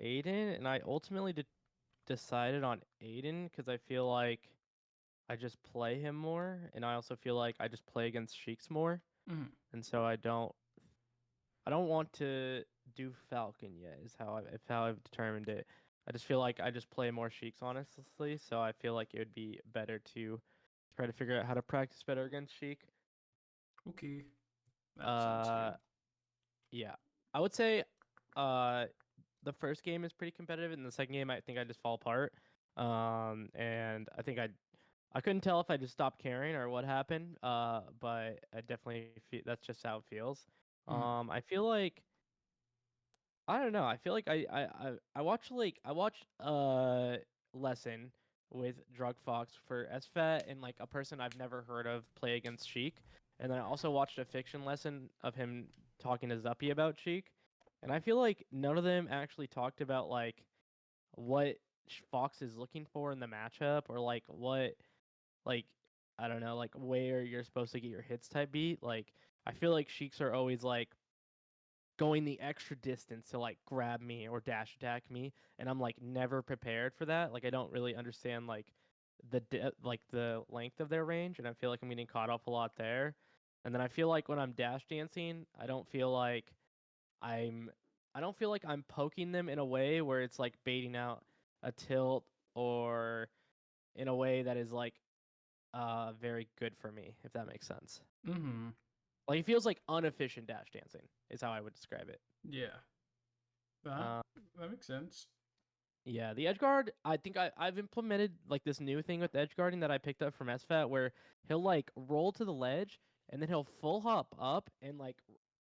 Aiden, and I ultimately decided on Aiden because I feel like I just play him more, and I also feel like I just play against Sheiks more, Mm. and so I don't want to do Falcon yet. Is how I've determined it. I just feel like I just play more Sheiks honestly, so I feel like it would be better to try to figure out how to practice better against Sheik. Okay, that sounds Uh, good. yeah, I would say, uh, the first game is pretty competitive, and the second game I think I just fall apart. And I think I couldn't tell if I just stopped caring or what happened. But I definitely that's just how it feels. Mm. I feel like I don't know. I feel like I watched lesson with Drug Fox for SFAT and like a person I've never heard of play against Sheik, and then I also watched a fiction lesson of him talking to Zuppy about Sheik, and I feel like none of them actually talked about like what Fox is looking for in the matchup or like what like I don't know like where you're supposed to get your hits type beat. Like I feel like Sheiks are always like going the extra distance to like grab me or dash attack me, and I'm like never prepared for that. Like I don't really understand like like the length of their range, and I feel like I'm getting caught up a lot there. And then I feel like when I'm dash dancing, I'm I don't feel like I'm poking them in a way where it's like baiting out a tilt or in a way that is like very good for me, if that makes sense. Mm-hmm. Like it feels like inefficient dash dancing is how I would describe it. Yeah, that Uh, that makes sense. Yeah, the edge guard. I think I've implemented like this new thing with edge guarding that I picked up from SFAT, where he'll like roll to the ledge and then he'll full hop up and like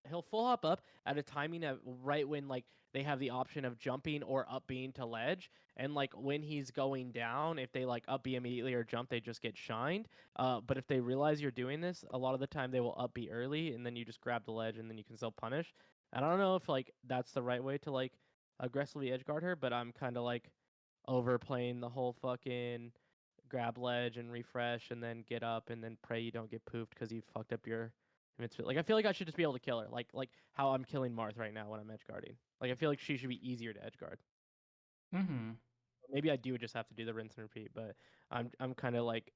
he'll full hop up at a timing of right when like they have the option of jumping or up being to ledge, and like when he's going down, if they like up B immediately or jump, they just get shined. But if they realize you're doing this, a lot of the time they will up B early and then you just grab the ledge and then you can still punish. And I don't know if like that's the right way to like aggressively edge guard her, but I'm kind of like overplaying the whole fucking grab ledge and refresh and then get up and then pray you don't get poofed because you fucked up your invincibility. Like I feel like I should just be able to kill her, like how I'm killing Marth right now when I'm edge guarding. Like I feel like she should be easier to edge guard. Mm-hmm. Maybe I do just have to do the rinse and repeat, but I'm kind of like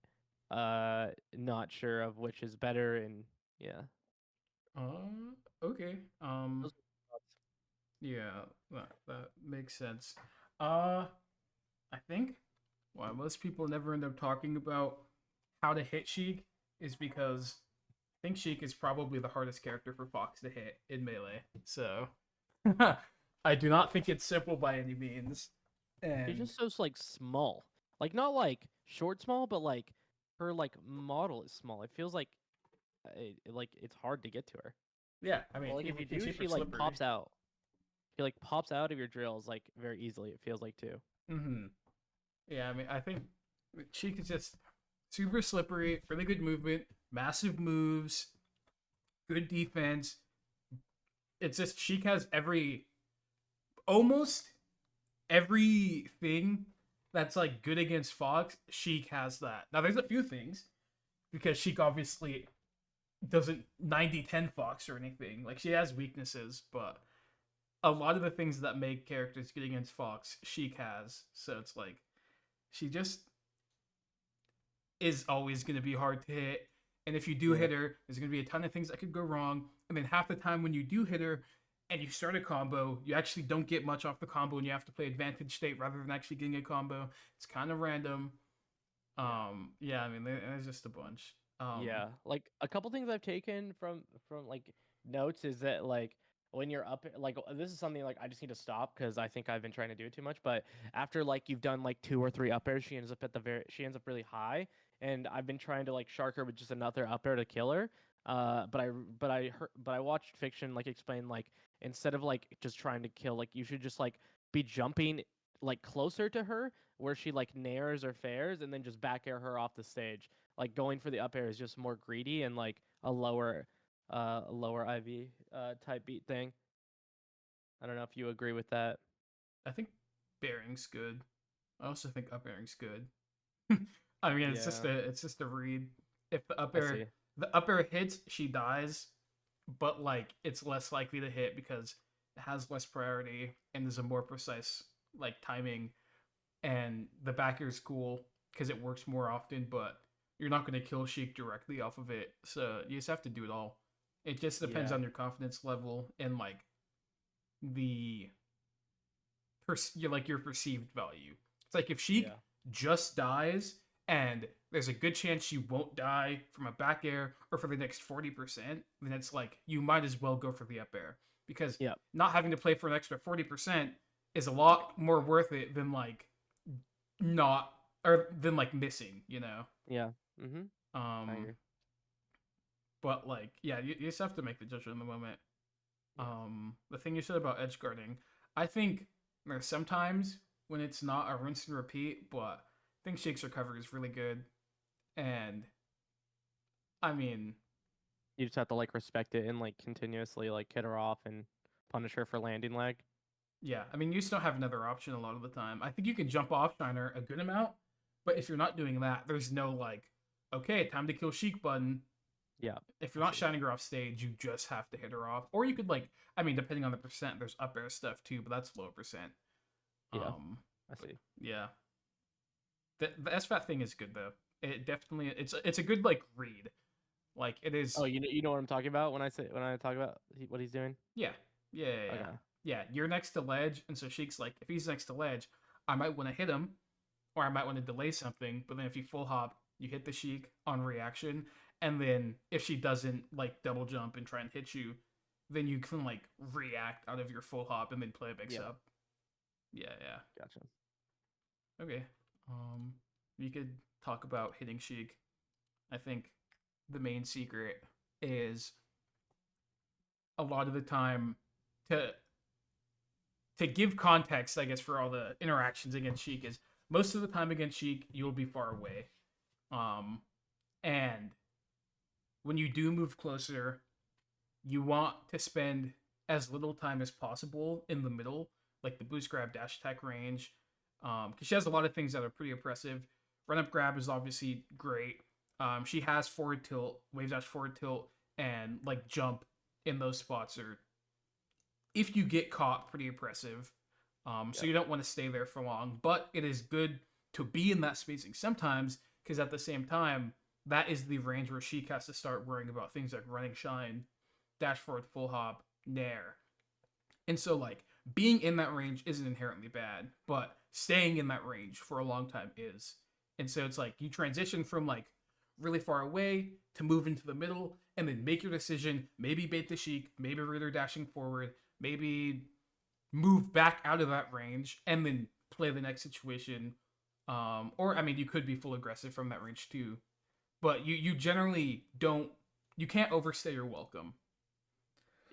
not sure of which is better and yeah. Okay. Those are Yeah, that makes sense. Uh, I think why most people never end up talking about how to hit Sheik is because I think Sheik is probably the hardest character for Fox to hit in Melee. So I do not think it's simple by any means. She's And just so like small. Like not like short small, but like her like model is small. It feels like it's hard to get to her. yeah, I mean, Well, like if you and do, super she like slippery. pops out. She like pops out of your drills like very easily. It feels like too. Mm-hmm. Yeah, I mean, I think Sheik is just super slippery, really good movement, massive moves, good defense. It's just Sheik has almost everything that's like good against Fox. Sheik has that. Now there's a few things because Sheik obviously doesn't 90-10 Fox or anything. Like she has weaknesses, but a lot of the things that make characters good against Fox, Sheik has. So it's like she just is always going to be hard to hit. And if you do Yeah. hit her, there's going to be a ton of things that could go wrong. And then half the time when you do hit her and you start a combo, you actually don't get much off the combo and you have to play advantage state rather than actually getting a combo. It's kind of random. Yeah. Yeah, I mean, there's just a bunch. Yeah, like a couple things I've taken from like notes is that like when you're up like this is something like I just need to stop because I think I've been trying to do it too much. But after like you've done like two or three up airs, she ends up really high, and I've been trying to like shark her with just another up air to kill her. But I watched fiction like explain like instead of like just trying to kill, like you should just like be jumping like closer to her where she like nairs or fares and then just back air her off the stage. Like going for the up air is just more greedy and like a lower IV type beat thing. I don't know if you agree with that. I think Bearing's good. I also think up airing's good. I mean, Yeah, it's just a read. If I see. the up air hits, she dies, but like it's less likely to hit because it has less priority and is a more precise like timing, and the back air is cool because it works more often, but you're not going to kill Sheik directly off of it. So you just have to do it all. It just depends Yeah. on your confidence level and like the your perceived value. It's like if Sheik Yeah. just dies and there's a good chance she won't die from a back air or for the next 40%, then it's like you might as well go for the up air because Yeah. not having to play for an extra 40% is a lot more worth it than like not or than like missing, you know. Yeah. Mhm. I Um agree. but like yeah, you just have to make the judgment in the moment. Yeah. The thing you said about edge guarding, I think there's sometimes when it's not a rinse and repeat, but I think Shake's recovery is really good. And I mean, You just have to like respect it and like continuously like hit her off and punish her for landing lag. yeah, I mean, you still have another option a lot of the time. I think you can jump off Shiner a good amount, but if you're not doing that, there's no like, okay, time to kill Sheik button. Yeah. If I you're not see. shining her off stage, you just have to hit her off. Or you could like, I mean, depending on the percent, there's up air stuff too, but that's low percent. Yeah. Um, I but see. yeah, the SFAT thing is good though. It definitely it's a good like read. Like it is. Oh, you know what I'm talking about when I talk about what he's doing? Yeah, yeah. Okay. Yeah, you're next to ledge, and so Sheik's like, if he's next to ledge, I might want to hit him, or I might want to delay something. But then if you full hop, you hit the Sheik on reaction, and then if she doesn't like double jump and try and hit you, then you can like react out of your full hop and then play a mix Yeah. up. Yeah, yeah. Gotcha. Okay. Um, we could talk about hitting Sheik. I think the main secret is a lot of the time to give context, I guess, for all the interactions against Sheik is most of the time against Sheik you'll be far away, um, and when you do move closer, you want to spend as little time as possible in the middle, like the boost grab dash attack range, because she has a lot of things that are pretty oppressive. Run up grab is obviously great. She has forward tilt, wave dash forward tilt, and like jump in those spots are, if you get caught, pretty oppressive. So Yep. you don't want to stay there for long, but it is good to be in that spacing sometimes because at the same time, that is the range where Sheik has to start worrying about things like running shine, dash forward, full hop, nair. And so, like, being in that range isn't inherently bad, but staying in that range for a long time is. And so it's like you transition from like really far away to move into the middle and then make your decision. Maybe bait the Sheik, maybe reader dashing forward, maybe move back out of that range and then play the next situation. Or I mean, you could be full aggressive from that range too, but you generally don't. You can't overstay your welcome.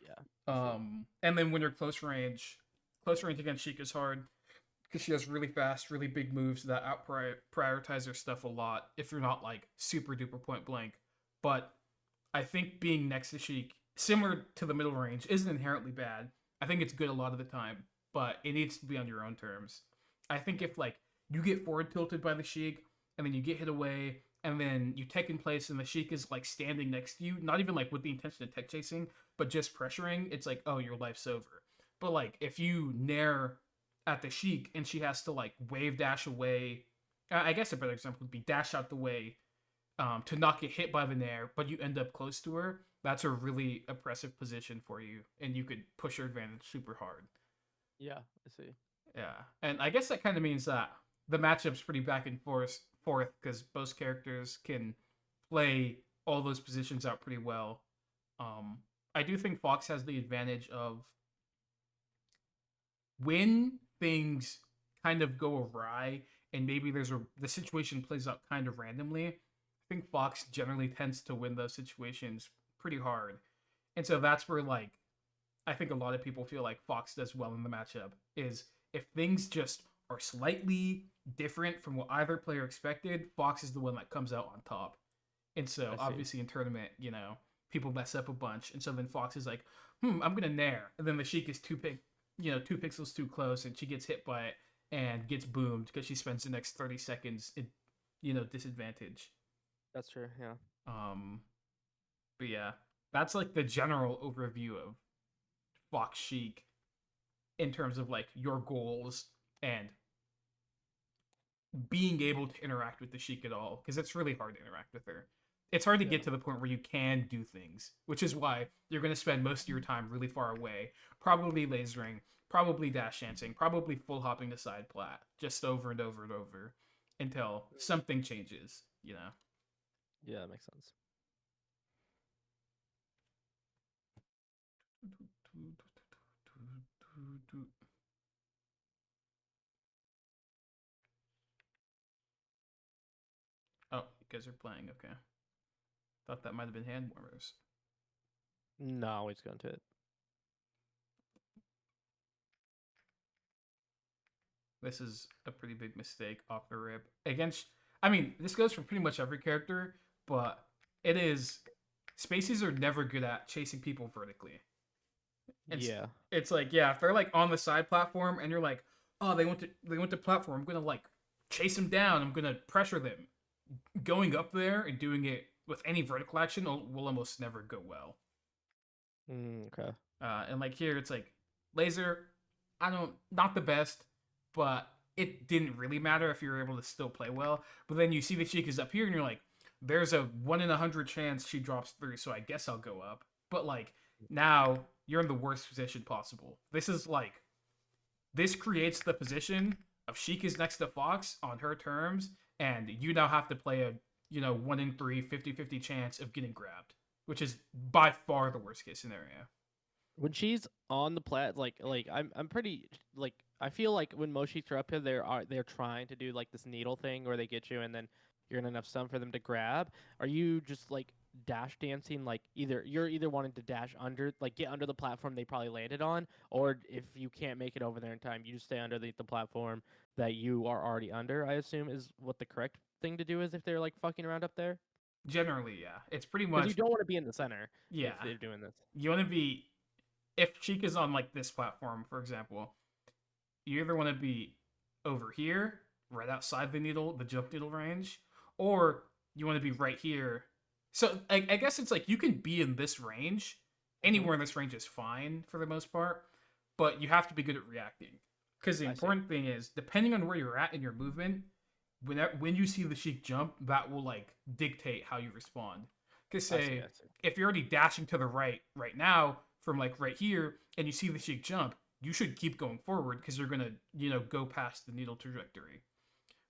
Yeah. I see. And then when you're close range against Sheik is hard because she has really fast, really big moves that out prioritize her stuff a lot. If you're not like super duper point blank, but I think being next to Sheik, similar to the middle range, isn't inherently bad. I think it's good a lot of the time, but it needs to be on your own terms. I think Yeah. if like you get forward tilted by the Sheik and then you get hit away and then you tech in place and the Sheik is like standing next to you, not even like with the intention of tech chasing, but just pressuring, it's like, oh, your life's over. But like if you nair at the Sheik and she has to like wave dash away, I guess a better example would be dash out the way to not get hit by the nair, but you end up close to her, that's a really oppressive position for you, and you could push your advantage super hard. Yeah. I see. Yeah, and I guess that kind of means that the matchup's pretty back and forth because both characters can play all those positions out pretty well. Um, I do think Fox has the advantage of when things kind of go awry and maybe the situation plays out kind of randomly. I think Fox generally tends to win those situations pretty hard, and so that's where like I think a lot of people feel like Fox does well in the matchup is if things just are slightly different from what either player expected, Fox is the one that comes out on top. And so I see. obviously in tournament, you know, people mess up a bunch, and so then Fox is like, I'm gonna nair, and then the Sheik is 2 pixels too close, and she gets hit by it and gets boomed because she spends the next 30 seconds in, disadvantage. That's true. Yeah. Um, but yeah, that's like the general overview of Fox Sheik in terms of like your goals and being able to interact with the Sheik at all, because it's really hard to interact with her. It's hard to Yeah. get to the point where you can do things, which is why you're going to spend most of your time really far away, probably lasering, probably dash dancing, probably full hopping the side plat, just over and over and over until something changes, you know? Yeah, that makes sense. Oh, you guys are playing, okay. Thought that might have been hand warmers. No, always go into it. This is a pretty big mistake off the rip. Against, I mean, this goes for pretty much every character, but it is. Spacies are never good at chasing people vertically. It's Yeah. it's like, yeah, if they're like on the side platform and you're like, oh, they went to platform, I'm gonna like chase them down, I'm gonna pressure them. Going up there and doing it with any vertical action will almost never go well. Okay. And like here, it's like laser. I don't, not the best, but it didn't really matter if you were able to still play well. But then you see the Sheik is up here, and you're like, there's a 1 in 100 chance she drops through, so I guess I'll go up. But like now, you're in the worst position possible. This is like, this creates the position of Sheik is next to Fox on her terms, and you now have to play a 1 in 3 50-50 chance of getting grabbed, which is by far the worst case scenario. When she's on the plat, I'm pretty like I feel like when most sheets are up here, they're trying to do like this needle thing where they get you and then you're in enough stun for them to grab. Are you just like dash dancing? Like you're wanting to dash under, like get under the platform they probably landed on, or if you can't make it over there in time, you just stay underneath the platform that you are already under. I assume is what the correct thing to do is if they're like fucking around up there, Generally, yeah, it's pretty because you much, don't want to be in the center if yeah. they're doing this. You want to be, if Sheik is on like this platform, for example, you either want to be over here, right outside the needle, the jump needle range, or you want to be right here. So I guess it's like you can be in this range. Hmm. Anywhere in this range is fine for the most part, but you have to be good at reacting. Because the I see. important thing is, depending on where you're at in your movement, when you see the Sheik jump, that will like dictate how you respond. Because I see. say I see. if you're already dashing to the right now from like right here, and you see the Sheik jump, you should keep going forward because you're gonna go past the needle trajectory.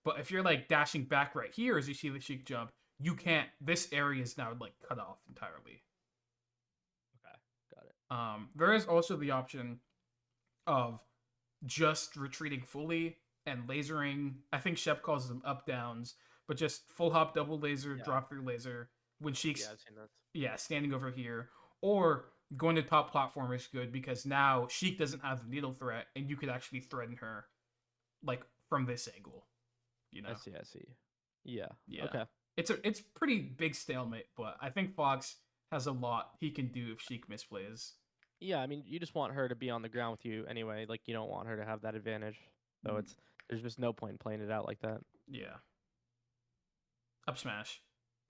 But if you're like dashing back right here as you see the Sheik jump, you can't. This area is now like cut off entirely. Okay, got it. There is also the option of just retreating fully and lasering. I think Shep calls them up downs, but just full hop, double laser, Yeah, drop through laser when yeah, Sheik's, I've seen that. yeah, standing over here. Or going to top platform is good because now Sheik doesn't have the needle threat and you could actually threaten her like from this angle, you I know? see. I see. Yeah. Yeah. Okay. It's pretty big stalemate, but I think Fox has a lot he can do if Sheik misplays. Yeah, I mean, you just want her to be on the ground with you anyway. Like, you don't want her to have that advantage. So Mm, there's just no point in playing it out like that. yeah. Up smash.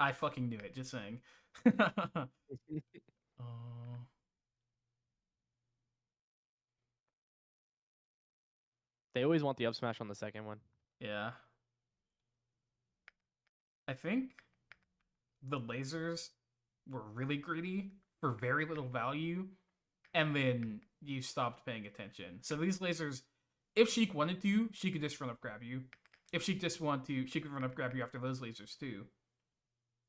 I fucking knew it, just saying. uh, They always want the up smash on the second one. yeah. I think the lasers were really greedy for very little value, and then you stopped paying attention. So these lasers, if Sheik wanted to, she could just run up grab you. If she just wanted to, she could run up grab you after those lasers too.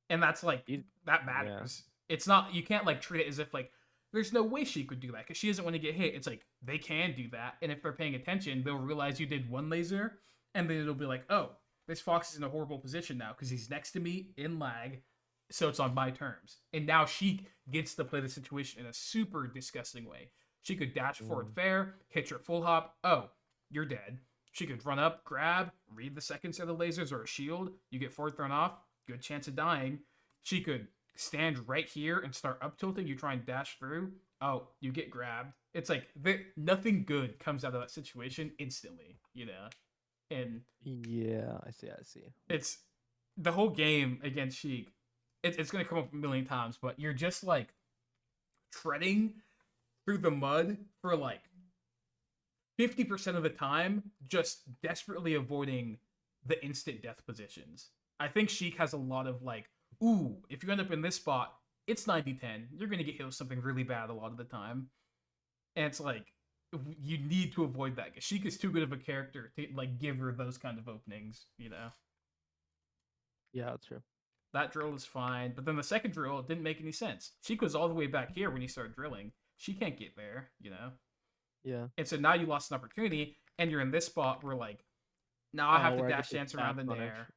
And that's like, You, that yeah. matters. It's not, you can't like treat it as if like there's no way she could do that because she doesn't want to get hit. It's like they can do that, and if they're paying attention, they'll realize you did one laser, and then it'll be like, oh, this Fox is in a horrible position now because he's next to me in lag, so it's on my terms. And now she gets to play the situation in a super disgusting way. She could dash forward Mm. fair, hit your full hop. Oh, you're dead. She could run up, grab, read the seconds of the lasers or a shield. You get forward thrown off. Good chance of dying. She could stand right here and start up tilting. You try and dash through. Oh, you get grabbed. It's like nothing good comes out of that situation instantly. And Yeah, I see. I see. it's the whole game against Sheik. It's going to come up a million times, but you're just like treading through the mud for like 50% of the time just desperately avoiding the instant death positions. I think Sheik has a lot of like, ooh, if you end up in this spot, it's 90-10. You're going to get hit with something really bad a lot of the time. And it's like, you need to avoid that. Sheik is too good of a character to like give her those kind of openings, you know? Yeah, that's true. That drill is fine. But then the second drill didn't make any sense. Sheik was all the way back here when you started drilling. She can't get there, you know? Yeah. And so now you lost an opportunity, and you're in this spot where like now I Oh, have to where I get dash the dance bad around the punish. nair.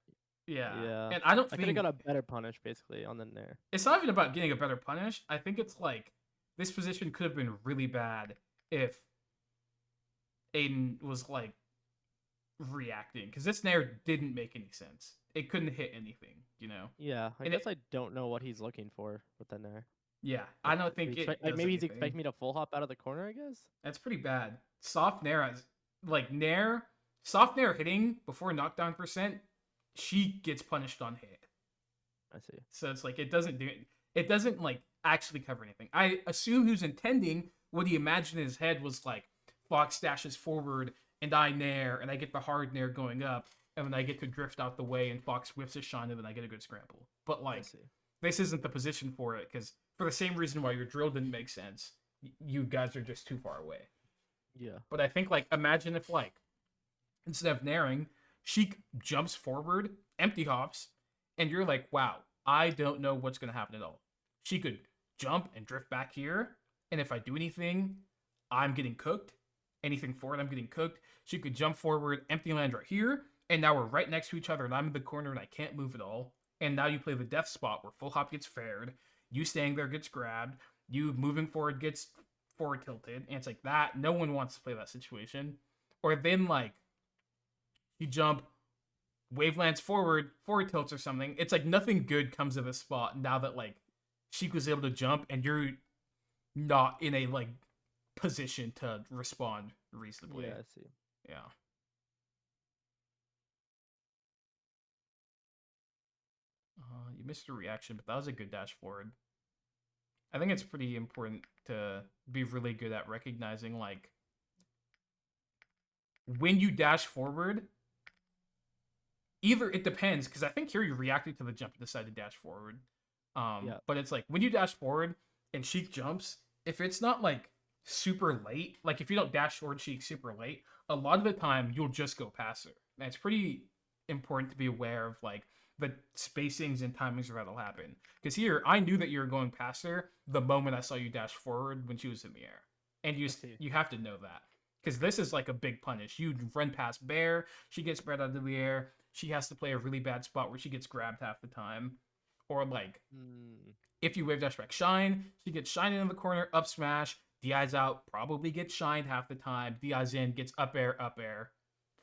Yeah, Yeah. and I don't I could have got think a better punish basically on the nair. it's not even about getting a better punish. I think it's like this position could have been really bad if Aiden was like reacting because this nair didn't make any sense. It couldn't hit anything, you know. Yeah, I And guess it, I don't know what he's looking for with the nair. yeah, I Like, don't think it like does maybe he's anything. expecting me to full hop out of the corner. I guess. That's pretty bad. Soft nair has like nair, soft nair hitting before knockdown percent. She gets punished on hit. I see. So it's like it doesn't like actually cover anything. I assume who's intending what he imagined in his head was like Fox dashes forward and I nair and I get the hard nair going up and then I get to drift out the way and Fox whiffs a shine and then I get a good scramble. But I like see. this isn't the position for it because for the same reason why your drill didn't make sense, you guys are just too far away. Yeah. But I think like imagine if like instead of naring, Sheik jumps forward, empty hops, and you're like, wow, I don't know what's gonna happen at all. She could jump and drift back here, and if I do anything, I'm getting cooked. Anything forward, I'm getting cooked. She could jump forward, empty land right here, and now we're right next to each other, and I'm in the corner and I can't move at all. And now you play the death spot where full hop gets fared, you staying there gets grabbed, you moving forward gets forward tilted, and it's like that. No one wants to play that situation. Or then like you jump, wavelands forward, forward tilts or something. It's like nothing good comes of this spot now that like Sheik was able to jump and you're not in a like position to respond reasonably. Yeah, I see. Yeah. You missed a reaction, but that was a good dash forward. I think it's pretty important to be really good at recognizing like when you dash forward. Either it depends because I think here you reacted to the jump and decided to dash forward. Yeah. But it's like when you dash forward and Sheik jumps, if it's not like super late, like if you don't dash forward Sheik super late, a lot of the time you'll just go past her. And it's pretty important to be aware of like the spacings and timings where that'll happen. Because here I knew that you were going past her the moment I saw you dash forward when she was in the air, and I see. you have to know that because this is like a big punish. You run past Bear, she gets spread out of the air. She has to play a really bad spot where she gets grabbed half the time, or like Mm, if you wave dash back shine, she gets shined in the corner, up smash, DI's out, probably gets shined half the time, DI's in, gets up air,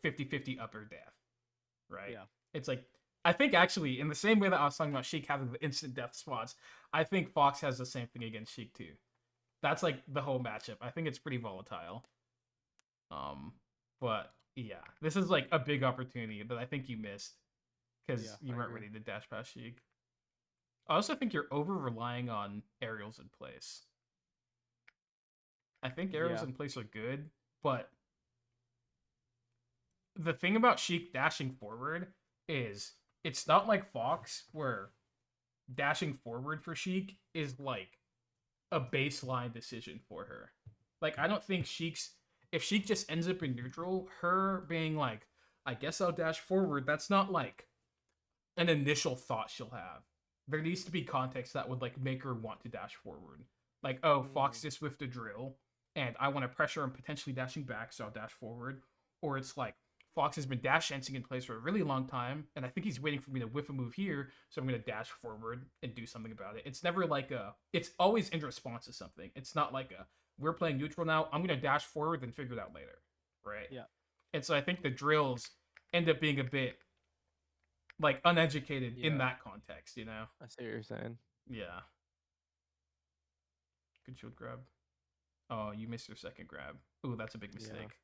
50-50 up air death. Right? yeah. It's like I think actually in the same way that I was talking about Sheik having the instant death spots, I think Fox has the same thing against Sheik too. That's like the whole matchup. I think it's pretty volatile. Um, but yeah, this is like a big opportunity that I think you missed because Yeah, you I weren't agree. ready to dash past Sheik. I also think you're over relying on aerials in place. I think aerials Yeah. in place are good, but the thing about Sheik dashing forward is it's not like Fox where dashing forward for Sheik is like a baseline decision for her. Like I don't think Sheik's if Sheik just ends up in neutral, her being like, I guess I'll dash forward, that's not like an initial thought she'll have. There needs to be context that would like make her want to dash forward. Like, oh, Mm, Fox just whiffed a drill, and I want to pressure him potentially dashing back, so I'll dash forward. Or it's like Fox has been dash dancing in place for a really long time, and I think he's waiting for me to whiff a move here, so I'm gonna dash forward and do something about it. It's never like a. It's always in response to something. It's not like a. We're playing neutral now. I'm gonna dash forward and figure it out later, right? yeah. And so I think the drills end up being a bit like uneducated in Yeah. that context, you know? I see what you're saying. Yeah. Good shield grab. Oh, you missed your second grab. Ooh, that's a big Yeah. mistake.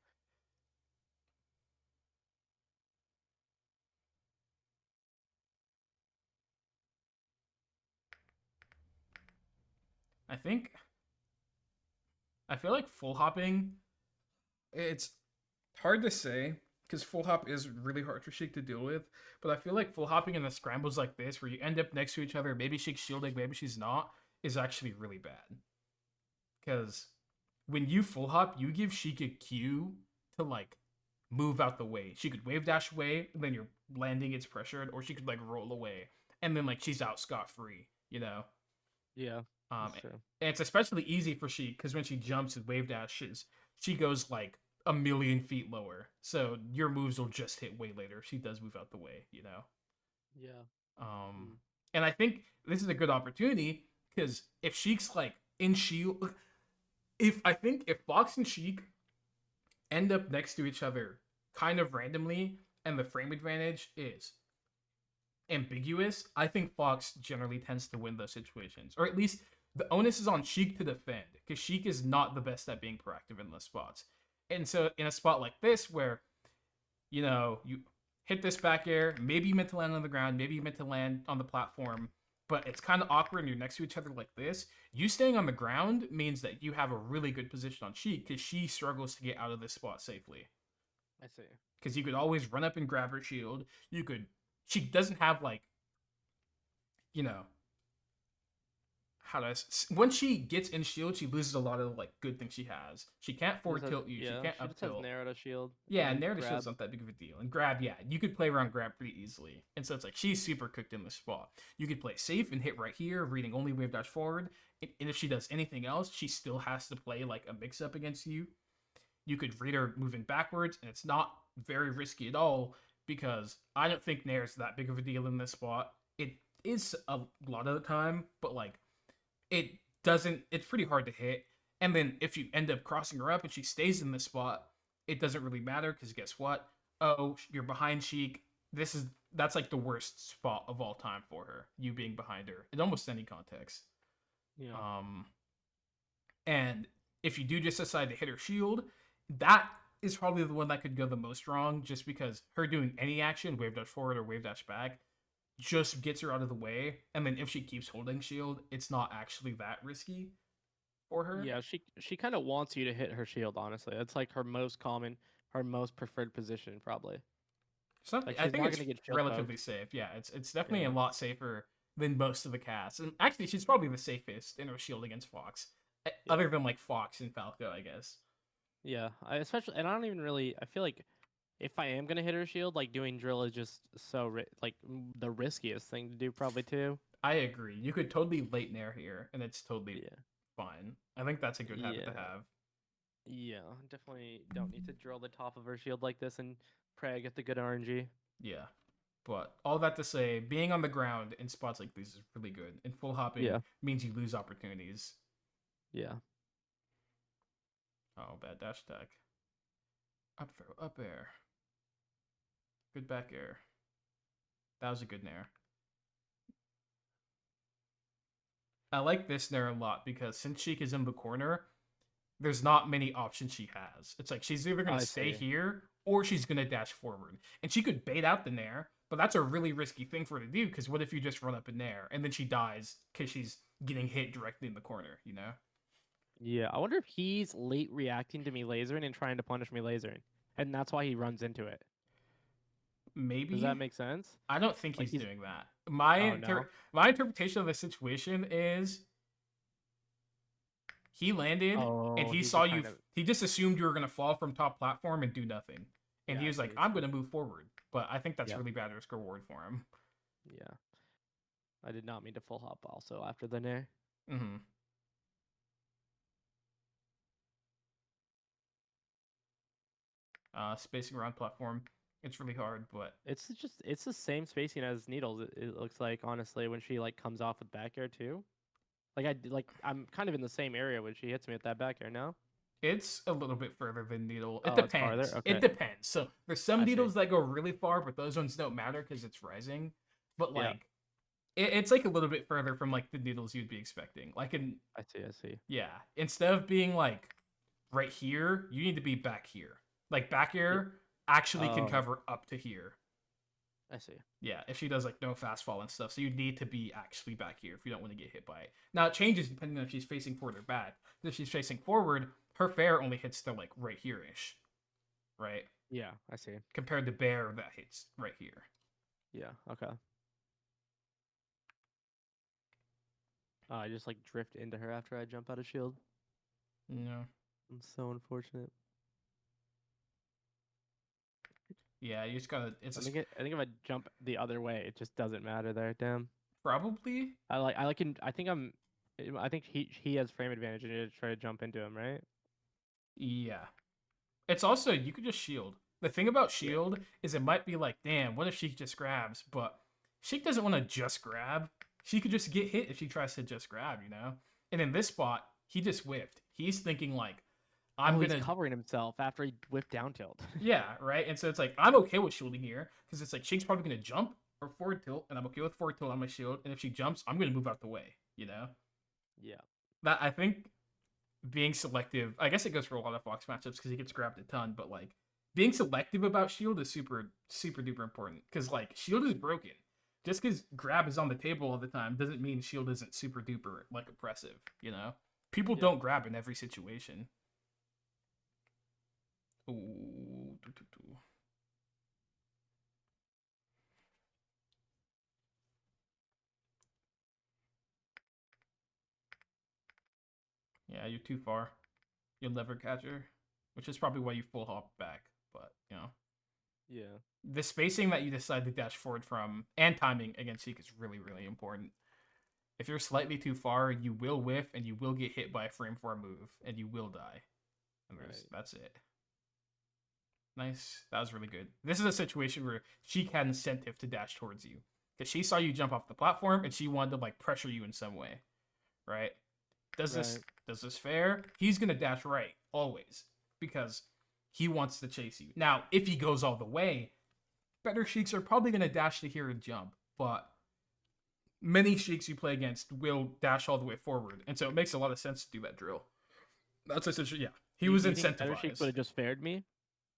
I think I feel like full hopping it's Hard to say because full hop is really hard for Sheik to deal with. But I feel like full hopping in the scrambles like this, where you end up next to each other, maybe Sheik's shielding, maybe she's not, is actually really bad. Because when you full hop, you give Sheik a cue to like move out the way. She could wave dash away, and then your landing gets pressured, or she could like roll away, and then like she's out scot free. You know. Yeah, Um, that's true. and it's especially easy for Sheik because when she jumps and wave dashes, she goes like a million feet lower. So your moves will just hit way later. She does move out the way. You know. Yeah. Um, Mm. and I think this is a good opportunity because if Sheik's like in shield, if I think if Fox and Sheik end up next to each other kind of randomly and the frame advantage is ambiguous, I think Fox generally tends to win those situations. Or at least the onus is on Sheik to defend because Sheik is not the best at being proactive in those spots. And so in a spot like this where, you hit this back air, maybe you meant to land on the ground, maybe you meant to land on the platform, but it's kind of awkward and you're next to each other like this. You staying on the ground means that you have a really good position on Sheik because she struggles to get out of this spot safely. I see. Because you could always run up and grab her shield. You could. She doesn't have like, you know, how to. Once she gets in shield, she loses a lot of like good things she has. She can't She just forward has, tilt you. She yeah, can't she up just has tilt. narrow to shield Yeah, and and narrative shield's grab. not that big of a deal. And grab, yeah, you could play around grab pretty easily. And so it's like she's super cooked in this spot. You could play safe and hit right here, reading only wave dash forward. And if she does anything else, she still has to play like a mix up against you. You could read her moving backwards, and it's not very risky at all because I don't think Nair's that big of a deal in this spot. It is a lot of the time, but like it doesn't. It's pretty hard to hit. And then if you end up crossing her up and she stays in this spot, it doesn't really matter because guess what? Oh, you're behind Sheik. That's like the worst spot of all time for her. You being behind her in almost any context. Yeah. Um, and if you do just decide to hit her shield, that is probably the one that could go the most wrong, just because her doing any action, wave dash forward or wave dash back, just gets her out of the way. And then if she keeps holding shield, it's not actually that risky for her. Yeah, she kind of wants you to hit her shield, honestly. It's like her most common, her most preferred position, probably. So Like I she's think not it's gonna get shield relatively poked. safe. Yeah, it's definitely a Yeah. lot safer than most of the casts. And actually, she's probably the safest in her shield against Fox, Yeah. other than like Fox and Falco, I guess. Yeah. I especially, and I don't even really. I feel like if I am gonna hit her shield, like doing drill is just so the riskiest thing to do, probably too. I agree. You could totally late nair here, and it's totally Yeah. fine. I think that's a good habit to Yeah. have. Yeah. Definitely don't need to drill the top of her shield like this and pray I get the good RNG. Yeah. But all that to say, being on the ground in spots like these is really good. And full hopping Yeah. means you lose opportunities. Yeah. Oh, bad dash attack. Up throw, up air. Good back air. That was a good nair. I like this nair a lot because since Sheik is in the corner, there's not many options she has. It's like she's either going I to stay see. here or she's going to dash forward. And she could bait out the nair, but that's a really risky thing for her to do because what if you just run up a nair and then she dies because she's getting hit directly in the corner, you know? Yeah. I wonder if he's late reacting to me lasering and trying to punish me lasering, and that's why he runs into it. Does Maybe. that make sense? I don't think Like he's he's. doing that. Oh no. My interpretation of the situation is he landed and Oh, he he's saw just you. trying to. He just assumed you were gonna fall from top platform and do nothing, and Yeah, he I was see. like, I "I'm see. gonna move forward." But I think that's Yep. really bad risk reward for him. Yeah. I did not mean to full hop also after the nair. Mm-hmm. Spacing around platform, it's really hard, but It's the same spacing as Needles. It looks like honestly when she like comes off with back air too. I'm kind of in the same area when she hits me with that back air. No. it's a little bit further than needle. It Oh, it's farther. depends. It Okay, depends. So there's some I see. needles that go really far, but those ones don't matter because it's rising. But Yeah, like, it's like a little bit further from like the needles you'd be expecting. Like in I see. I see. Yeah, instead of being like right here, you need to be back here. Like back Yeah. air actually can Oh, cover up to here. I see. Yeah, if she does like no fast fall and stuff, so you need to be actually back here if you don't want to get hit by it. Now it changes depending on if she's facing forward or back. If she's facing forward, her fair only hits to like right here ish. right? Yeah, I see. Compared to Bear that hits right here. Yeah, okay. I just like drift into her after I jump out of shield. No. I'm so unfortunate. Yeah, you just gotta. It's a, I think if I jump the other way, it just doesn't matter there. Damn. probably. I think I think he has frame advantage and you try to jump into him, right? Yeah. It's also you could just shield. The thing about Yeah. shield is it might be like, damn, what if Sheik just grabs? But Sheik doesn't want to just grab. She could just get hit if she tries to just grab, you know? And in this spot, he just whiffed. He's thinking like, I'm Oh, he's gonna covering himself after he whipped down tilt. yeah, right? And so it's like I'm okay with shielding here, because it's like Sheik's probably gonna jump or forward tilt, and I'm okay with forward tilt on my shield, and if she jumps, I'm gonna move out the way, you know? Yeah. That I think being selective. I guess it goes for a lot of Fox matchups because he gets grabbed a ton, but like being selective about shield is super duper important because like shield is broken. Just because grab is on the table all the time doesn't mean shield isn't super duper like oppressive. You know, people Yeah. don't grab in every situation. Ooh, doo, doo, doo. Yeah, you're too far. You'll never catch her, which is probably why you full hop back. But you know, Yeah. the spacing that you decide to dash forward from and timing against Sheik is really important. If you're slightly too far, you will whiff and you will get hit by a frame 4 move and you will die. And Right. that's it. Nice. That was really good. This is a situation where Sheik had incentive to dash towards you. Because she saw you jump off the platform and she wanted to like pressure you in some way. Right? Right. Does this fair? He's gonna dash right, always. Because he wants to chase you. Now, if he goes all the way, better Sheiks are probably gonna dash to here and jump. But many Sheiks you play against will dash all the way forward, and so it makes a lot of sense to do that drill. That's essentially yeah. He was Do you think Better Sheik would incentivized. have just fared me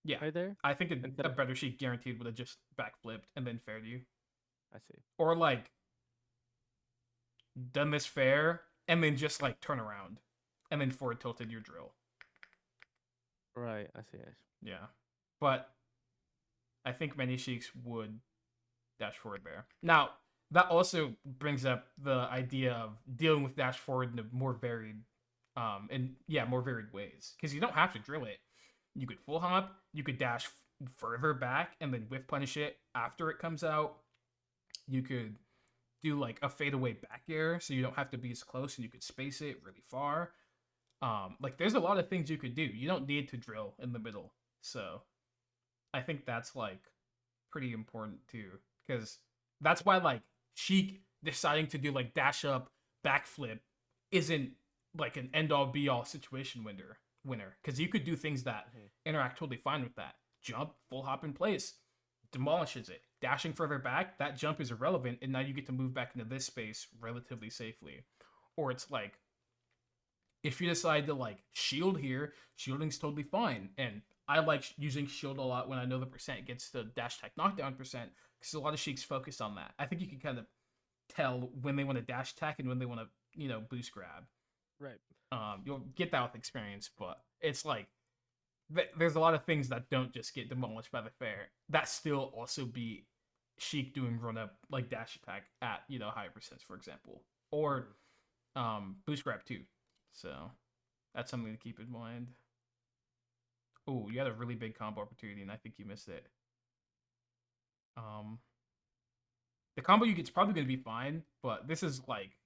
Yeah, right there I think instead a of? better Sheik guaranteed would have just backflipped and then faired you, I see. or like done this fair and then just like turn around and then forward tilted your drill. Right. I see. Yeah, but I think many Sheiks would dash forward there. Now that also brings up the idea of dealing with dash forward in a more varied more varied ways because you don't have to drill it. You could full hop, you could dash further back and then whiff punish it after it comes out. You could do like a fadeaway back air so you don't have to be as close and you could space it really far. Like there's a lot of things you could do. You don't need to drill in the middle. So I think that's like pretty important too because that's why like Sheik deciding to do like dash up backflip isn't like an end all be all situation winner because you could do things that Mhm. interact totally fine with that. Jump, full hop in place, demolishes it. Dashing further back, that jump is irrelevant, and now you get to move back into this space relatively safely. Or it's like if you decide to like shield here, shielding's totally fine. And I like using shield a lot when I know the percent gets the dash tech knockdown percent because a lot of Sheiks focus on that. I think you can kind of tell when they want to dash tech and when they want to, boost grab. Right. You'll get that with experience, but it's like there's a lot of things that don't just get demolished by the fair that still also beat Sheik doing run up like dash attack at higher percents, for example, or boost grab too. So that's something to keep in mind. Oh, you had a really big combo opportunity, and I think you missed it. Um, the combo you get's probably gonna be fine, but this is like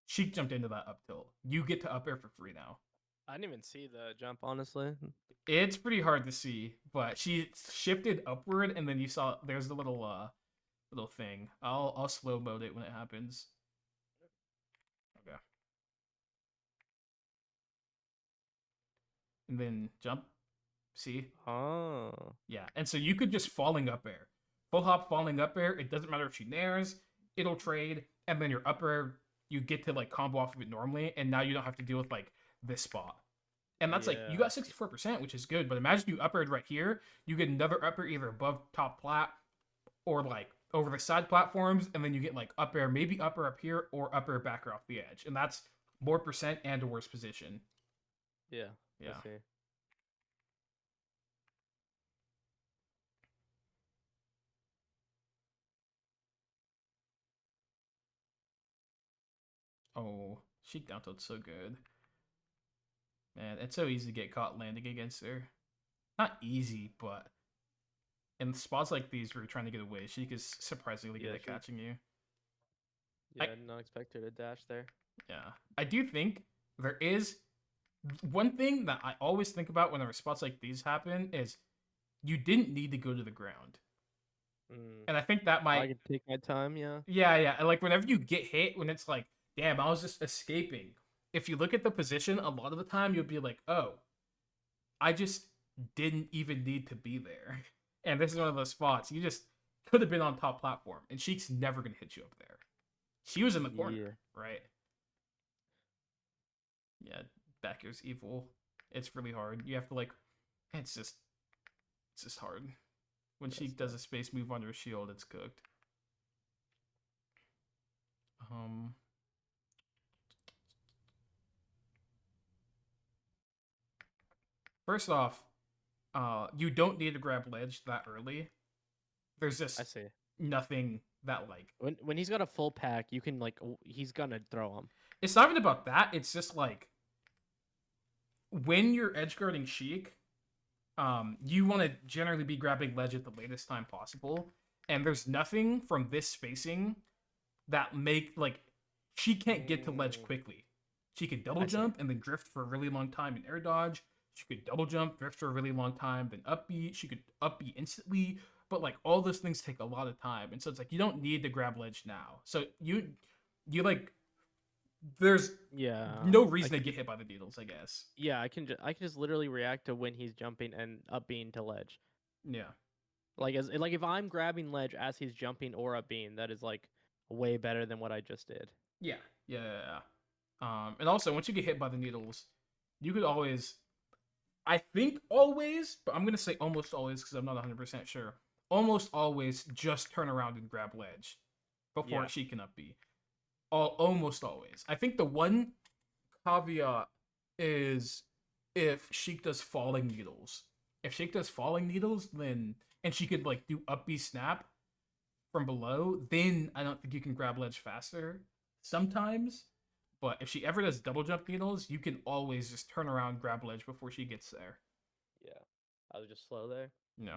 Sheik jumped into that up tilt. You get to up air for free now. I didn't even see the jump, honestly. It's pretty hard to see, but she shifted upward, and then you saw there's the little thing. I'll slow mode it when it happens. Okay, and then jump. See, Oh. yeah, and so you could just falling up air, full hop falling up air. It doesn't matter if she nairs, it'll trade, and then your up air you get to like combo off of it normally, and now you don't have to deal with like this spot. And that's like you Yeah. got 64%, which is good. But imagine you up aired right here, you get another up air either above top plat or like over the side platforms, and then you get like up air, maybe up air up here or up air back or off the edge, and that's more percent and a worse position. Yeah. I Yeah. see. Oh, Sheik down tilt's so good. Man, it's so easy to get caught landing against her. Not easy, but in spots like these where you're trying to get away, Sheik is surprisingly good Yeah, at catching you. yeah, I I did not expect her to dash there. Yeah, I do think there is one thing that I always think about whenever spots like these happen is you didn't need to go to the ground, Mm. and I think that I might can take my time, yeah. yeah, like whenever you get hit when it's like damn I was just escaping. If you look at the position, a lot of the time you'll be like, oh, I just didn't even need to be there. And this is one of those spots you just could have been on top platform, and Sheik's never gonna hit you up there. She was in the corner, Yeah. right? Yeah, back air's evil. It's really hard. You have to like, it's just hard. When That's Sheik does a space move under a shield, it's cooked. Um, First off, you don't need to grab ledge that early. There's I just see. nothing that like. When he's got a full pack, you can like he's gonna throw him. It's not even about that. It's just like when you're edge guarding Sheik, you want to generally be grabbing ledge at the latest time possible. And there's nothing from this spacing that make like she can't get to ledge Mm, quickly. She could double I see. jump and then drift for a really long time and air dodge. She could double jump, drift for a really long time, then up B. She could up B instantly. But like all those things take a lot of time, and so it's like you don't need to grab ledge now. So you like there's Yeah. no I reason to can get hit by the needles, I guess. yeah, I can just literally react to when he's jumping and up being to ledge. Yeah. Like if I'm grabbing ledge as he's jumping or up being, that is like way better than what I just did. Yeah. Yeah. Yeah, yeah. And also once you get hit by the needles, you could always I think always, but I'm gonna say almost always because I'm not 100% sure. Almost always just turn around and grab ledge before Yeah. she can up B. Almost always. I think the one caveat is if Sheik does falling needles. If Sheik does falling needles, then and she could like do up B snap from below, then I don't think you can grab ledge faster. Sometimes, but if she ever does double jump needles, you can always just turn around, grab ledge before she gets there. Yeah. I was just slow there. No.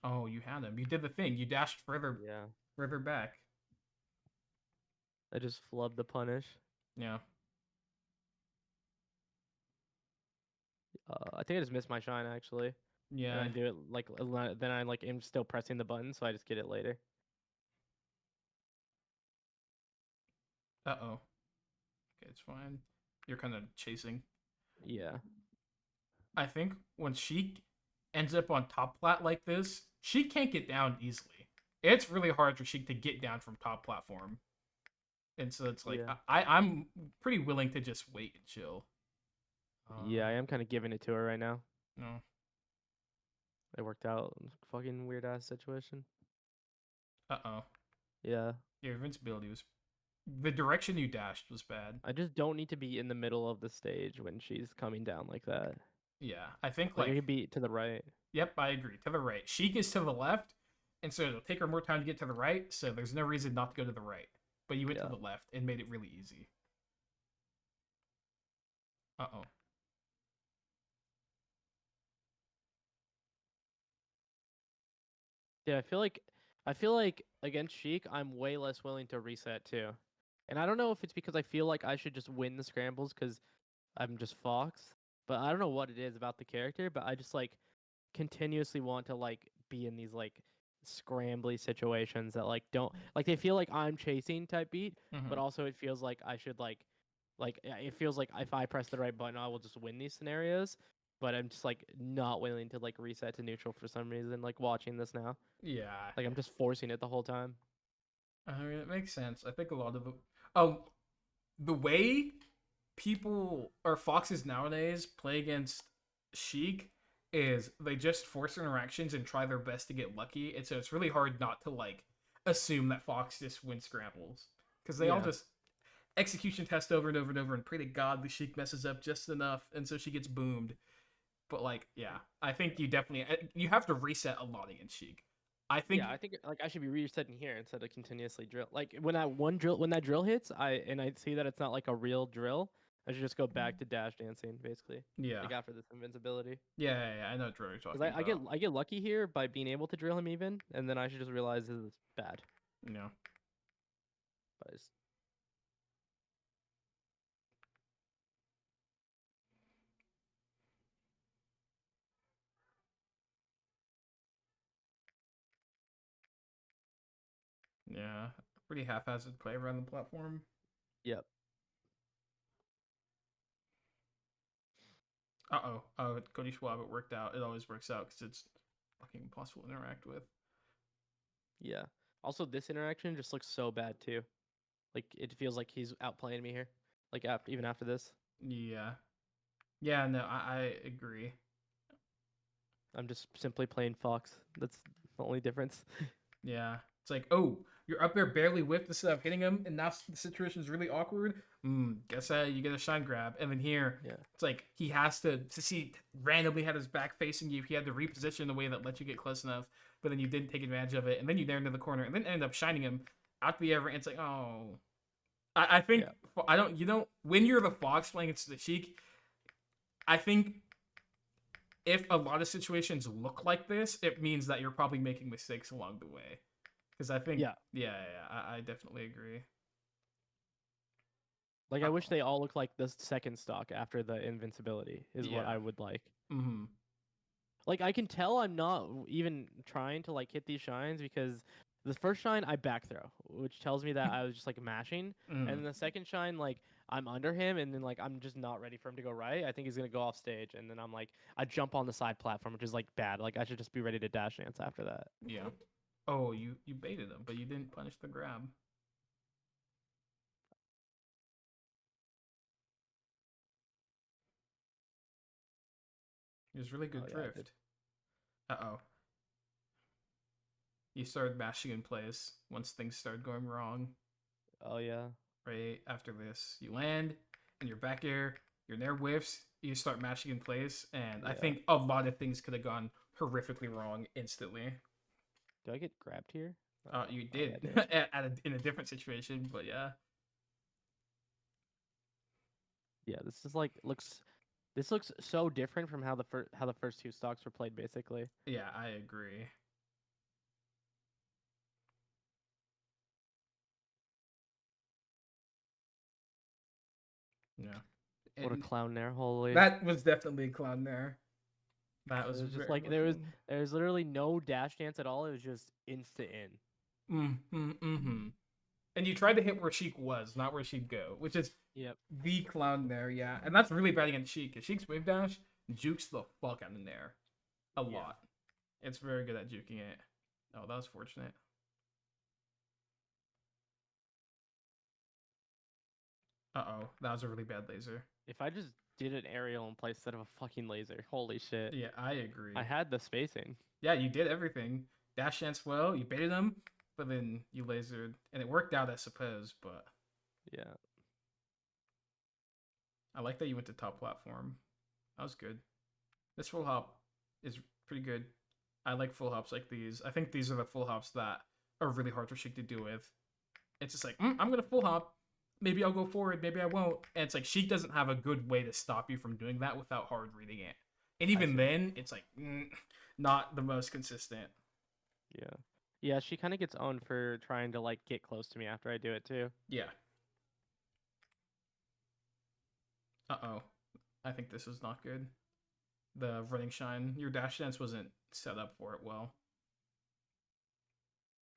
Oh, you had him. You did the thing. You dashed Yeah. further back. I just flubbed the punish. Yeah. I think I just missed my shine actually. And I Yeah. do it like then I like am still pressing the button, so I just get it later. Uh-oh. Okay, it's fine. You're kind of chasing. Yeah. I think when she ends up on top plat like this, she can't get down easily. It's really hard for Sheik to get down from top platform. And so it's like Yeah. I'm pretty willing to just wait and chill. Yeah, I am kind of giving it to her right now. No. It worked out. Fucking weird ass situation. Uh-oh. Yeah. Your invincibility was the direction you dashed was bad. I just don't need to be in the middle of the stage when she's coming down like that. Yeah. I think Like I like could be to the right. yep, I agree. To the right. Sheik is to the left, and so it'll take her more time to get to the right, so there's no reason not to go to the right. But you went to Yeah. the left and made it really easy. Uh-oh. Yeah, I feel like against Sheik, I'm way less willing to reset too. And I don't know if it's because I feel like I should just win the scrambles because I'm just Fox, but I don't know what it is about the character, but I just like continuously want to like be in these like scrambly situations that like don't like they feel like I'm chasing type beat, but Mm-hmm. also it feels like I should it feels like if I press the right button, I will just win these scenarios. But I'm just like not willing to like reset to neutral for some reason. Like watching this now, Yeah. like I'm just forcing it the whole time. I mean, it makes sense. I think a lot of the oh, the way people or foxes nowadays play against Sheik is they just force interactions and try their best to get lucky, and so it's really hard not to like assume that Fox just wins scrambles because they all Yeah, just execution test over and over and over and pray to God the Sheik messes up just enough, and so she gets boomed. But like, yeah, I think you definitely you have to reset a lot against Sheik. I Yeah, think I think like I should be resetting here instead of continuously drill. Like when that drill hits, I see that it's not like a real drill. I should just go back to dash dancing basically, yeah. like after this invincibility. Yeah, I know what you're Because talking I get about. I get lucky here by being able to drill him even, and then I should just realize this is bad. Yeah. But it's, Yeah. Pretty haphazard play around the platform. yep, Uh-oh. Oh, Cody Schwab, it worked out. It always works out because it's fucking impossible to interact with. yeah. Also, this interaction just looks so bad too. Like it feels like he's outplaying me here. Like after even after this, Yeah. Yeah, no, I agree. I'm just simply playing Fox. That's the only difference. Yeah. It's like, oh, you're up there barely whipped instead of hitting him, and now the situation is really awkward. Guess you get a shine grab. And then here, Yeah, it's like he has to, since he randomly had his back facing you, he had to reposition in a way that let you get close enough, but then you didn't take advantage of it. And then you dared into the corner, and then end up shining him out the air. And it's like, oh. I think, yeah, when you're the Fox playing against the Sheik, I think if a lot of situations look like this, it means that you're probably making mistakes along the way. Because I think, yeah. I definitely agree. Like I wish Uh-oh. they all looked like the second stock after the invincibility is what Yeah. I would like. Mm-hmm. Like I can tell I'm not even trying to like hit these shines because the first shine I back throw, which tells me that I was just like mashing, and Mm. then the second shine like I'm under him and then like I'm just not ready for him to go right. I think he's gonna go off stage, and then I'm like I jump on the side platform, which is like bad. Like I should just be ready to dash dance after that. Yeah. Oh, you baited him, but you didn't punish the grab. It was really Oh good yeah, I did. drift. Uh-oh. You started mashing in place once things started going wrong. Oh yeah, Right after this, you land and you're back air, your nair whiffs, you start mashing in place, and I yeah. think a lot of things could have gone horrifically wrong instantly. Do I get grabbed here? Oh, You oh yeah, I did did. in a different situation, but yeah. Yeah, this is like looks. This looks so different from how the first two stocks were played, basically. Yeah, I agree. Yeah. What a And clown there, holy! that was definitely a clown there. That It was was just very like much one. there was literally no dash dance at all. It was just instant in. Mm-hmm. And you tried to hit where Sheik was, not where she'd go, which is Yep. the clown there, yeah. And that's really bad against Sheik, because Sheik's wave dash jukes the fuck out of there a Yeah. lot. It's very good at juking it. Oh, that was fortunate. Uh-oh, that was a really bad laser. If I just did an aerial in place instead of a fucking laser, holy shit! Yeah, I I agree. had the spacing. Yeah, you did everything. Dash dance well, you baited him, but then you lasered, and it worked out, I suppose, but Yeah. I like that you went to top platform. That was good. This full hop is pretty good. I like full hops like these. I think these are the full hops that are really hard for Sheik to do with. It's just like, I'm gonna full hop. Maybe I'll go forward, maybe I won't. And it's like Sheik doesn't have a good way to stop you from doing that without hard reading it. And I even see. then, it's like not the most consistent. Yeah. Yeah, she kind of gets owned for trying to like get close to me after I do it too. Yeah. Uh-oh. I think this is not good. The running shine, your dash dance wasn't set up for it well.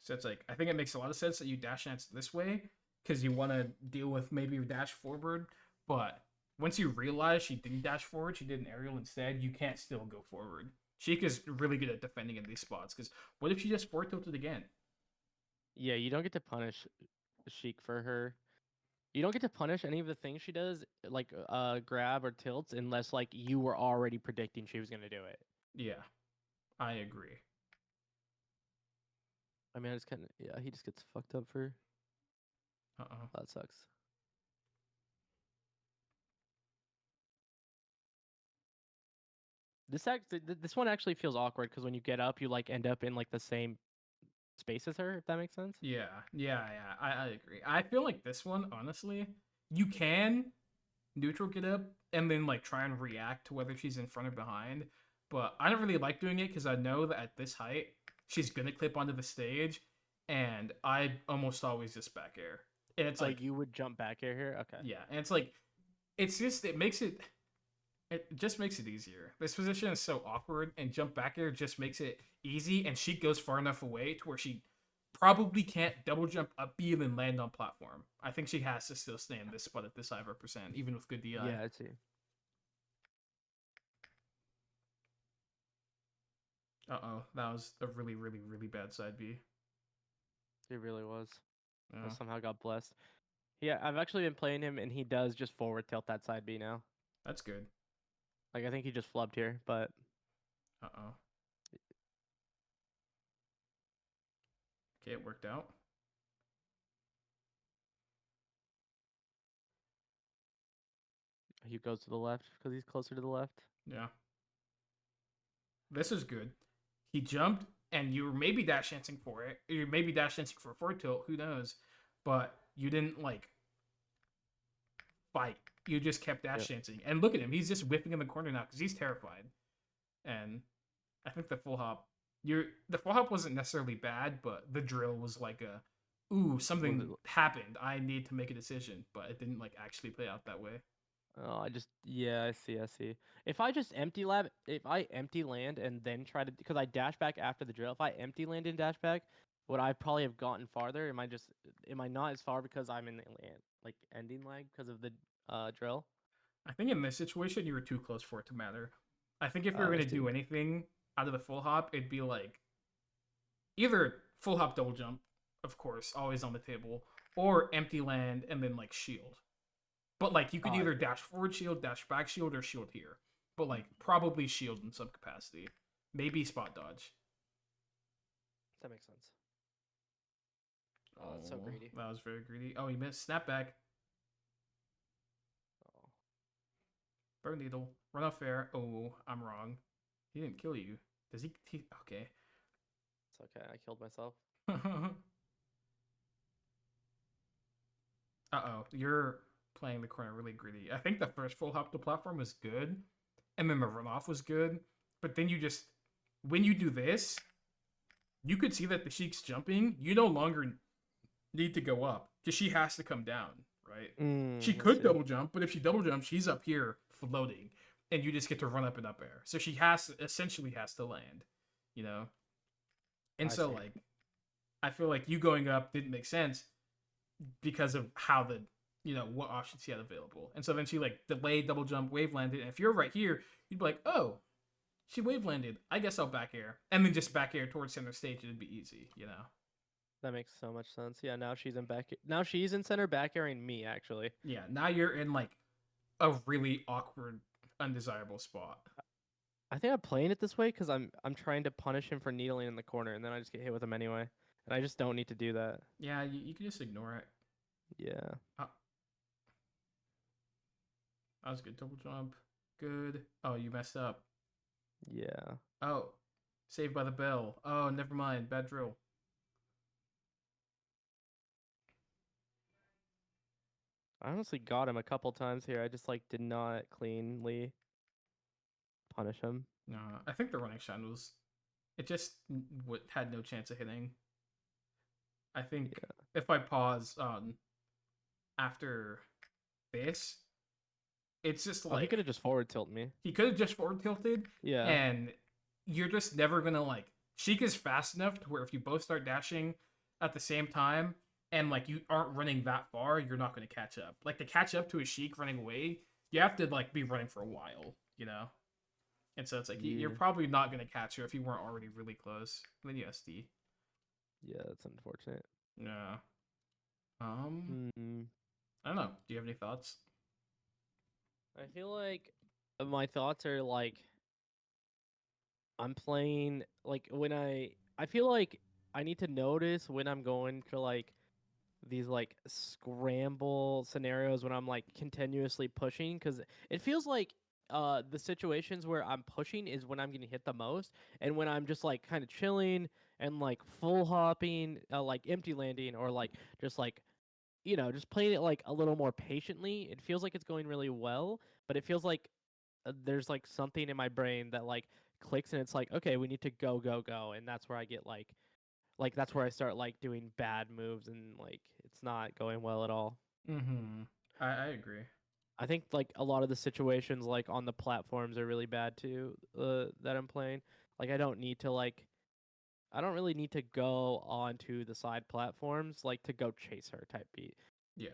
So it's like I think it makes a lot of sense that you dash dance this way because you want to deal with maybe your dash forward, but once you realize she didn't dash forward, she did an aerial instead, you can't still go forward. Sheik is really good at defending in these spots because what if she just forward tilted again? Yeah, you don't get to punish Sheik for her. You don't get to punish any of the things she does, like grab or tilts, unless like you were already predicting she was gonna do it. Yeah, I agree. I mean, I just kind of yeah, he just gets fucked up for Uh-oh. that sucks. This one actually feels awkward because when you get up, you like end up in like the same spaces her, if that makes sense. Yeah. I agree. I feel like this one, honestly, you can neutral get up and then like try and react to whether she's in front or behind. But I don't really like doing it because I know that at this height she's gonna clip onto the stage, and I almost always just back air. And it's Oh, like, you would jump back air here? Okay. yeah, and it's like, it's just it just makes it easier. This position is so awkward, and jump back air just makes it easy. And she goes far enough away to where she probably can't double jump up B and then land on platform. I think she has to still stay in this spot at this high percent, even with good DI. Yeah, I see. That was a really, really, really bad side B. He really was. I Yeah, somehow got blessed. Yeah, I've actually been playing him, and he does just forward tilt that side B now. that's good. Like I think he just flubbed here, but Uh-oh. Okay, it worked out. he goes to the left because he's closer to the left. Yeah. This is good. He jumped, and you were maybe dash dancing for it. You maybe dash dancing for a forward tilt. Who knows? But you didn't like fight. You just kept dash dancing. And look at him. He's just whipping in the corner now because he's terrified. And I think the full hop wasn't necessarily bad, but the drill was like a something happened. I need to make a decision, but it didn't like actually play out that way. Oh, yeah, I see. If I just if I empty land and then try to, because I dash back after the drill, if I empty land and dash back, would I probably have gotten farther? Am I not as far because I'm in the land, like ending lag because of the drill? I think in this situation, you were too close for it to matter. I think if you were I going to do see. anything out of the full hop, it'd be like either full hop double jump, of course, always on the table, or empty land and then like shield. But like you could I either see. dash forward shield, dash back shield, or shield here. But like probably shield in some capacity. Maybe spot dodge. That makes sense. Oh, that's so Oh, greedy. that was very greedy. Oh, he missed. Snapback. Oh, Burn needle. Run off fair. Oh, I'm wrong. He didn't kill you. Does he okay. it's okay. I killed myself. You're playing the corner really greedy. I think the first full hop to platform was good, and then the runoff was good. But then when you do this, you could see that the Sheik's jumping. You no longer need to go up because she has to come down, right? She I could see. double jump, but if she double jumps, she's up here floating, and you just get to run up and up air. So she essentially has to land, you know. And I so see. like, I feel like you going up didn't make sense because of how what options she had available. And so then she like delayed double jump, wave landed. And if you're right here, you'd be like, oh, she wave landed. I guess I'll back air. And then just back air towards center stage. It'd be easy, you know? That makes so much sense. Yeah, now she's in back. Now she's in center back airing me actually. Yeah, now you're in like a really awkward, undesirable spot. I think I'm playing it this way because I'm trying to punish him for needling in the corner, and then I just get hit with him anyway, and I just don't need to do that. Yeah, you can just ignore it. Yeah. Uh, that was good. Double jump. Good. Oh, you messed up. Yeah. Oh, saved by the bell. Oh, never mind. Bad drill. I honestly got him a couple times here. I just like did not cleanly punish him. No, I think the running shine was. It just had no chance of hitting. I think Yeah. if I pause after this, it's just Oh, he could like have just forward tilted me. he could have just forward tilted, Yeah. and you're just never gonna like. Sheik is fast enough to where if you both start dashing at the same time and like you aren't running that far, you're not gonna catch up. Like to catch up to a Sheik running away, you have to like be running for a while, you know. And so it's like you're Yeah. probably not gonna catch her if you weren't already really close. And then you SD. Yeah, that's unfortunate. Yeah. Hmm. I don't know. Do you have any thoughts? I feel like my thoughts are like I'm playing like when I feel like I need to notice when I'm going to like these like scramble scenarios when I'm like continuously pushing because it feels like the situations where I'm pushing is when I'm getting hit the most and when I'm just like kind of chilling and like full hopping, like empty landing, or like just like just playing it like a little more patiently. It feels like it's going really well, but it feels like there's like something in my brain that like clicks and it's like, okay, we need to go go go, and that's where I get like that's where I start like doing bad moves and like it's not going well at all. Mm-hmm. I agree. I think like a lot of the situations like on the platforms are really bad too, that I'm playing. Like I don't really need to go onto the side platforms like to go chase her type beat. Yeah.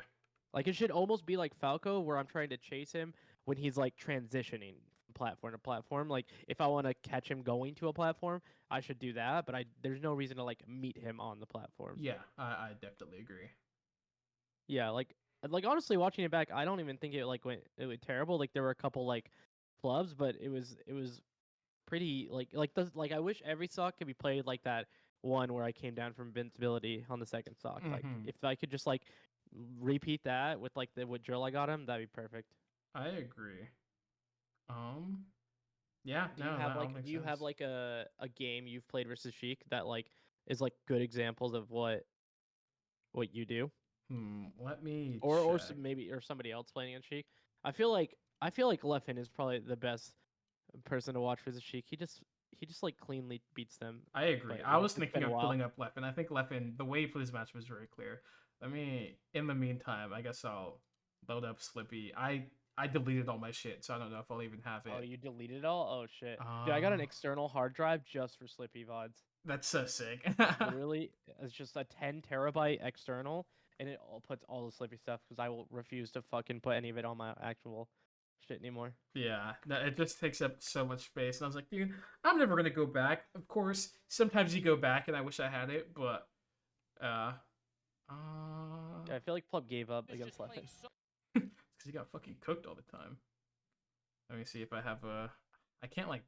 Like it should almost be like Falco where I'm trying to chase him when he's like transitioning from platform to platform. Like if I want to catch him going to a platform, I should do that, but I there's no reason to like meet him on the platform. Yeah, I definitely agree. Yeah, like honestly watching it back, I don't even think it went terrible. Like there were a couple like flubs, but it was pretty like I wish every stock could be played like that one where I came down from invincibility on the second stock. Like Mm-hmm. if I could just like repeat that with like the what drill I got him, that'd be perfect. I agree. Um, yeah, Do you no, have that all like makes do you have sense. like a game you've played versus Sheik that like is like good examples of what you do? Let me Or check. maybe or somebody else playing against Sheik? I feel like Leffen is probably the best person to watch versus Sheik. He just like cleanly beats them, I agree. but I was it's thinking been a of while. pulling up Leffen. I think Leffen, the way he played his match was very clear. Let me, in the meantime, I guess I'll load up Slippy. I deleted all my shit, so I don't know if I'll even have Oh, it. you deleted all? Oh shit. Dude, I got an Uh, external hard drive just for Slippy VODs. that's so sick. Literally, it's just a 10 terabyte external, and it all puts all the Slippy stuff because I will refuse to fucking put any of it on my actual shit anymore. Yeah, no, it just takes up so much space. And I was like, dude, I'm never gonna go back. Of course, sometimes you go back, and I wish I had it, but uh, Yeah, I feel like Plub gave up against Leffen. because he got fucking cooked all the time. Let me see if I have a. I can't like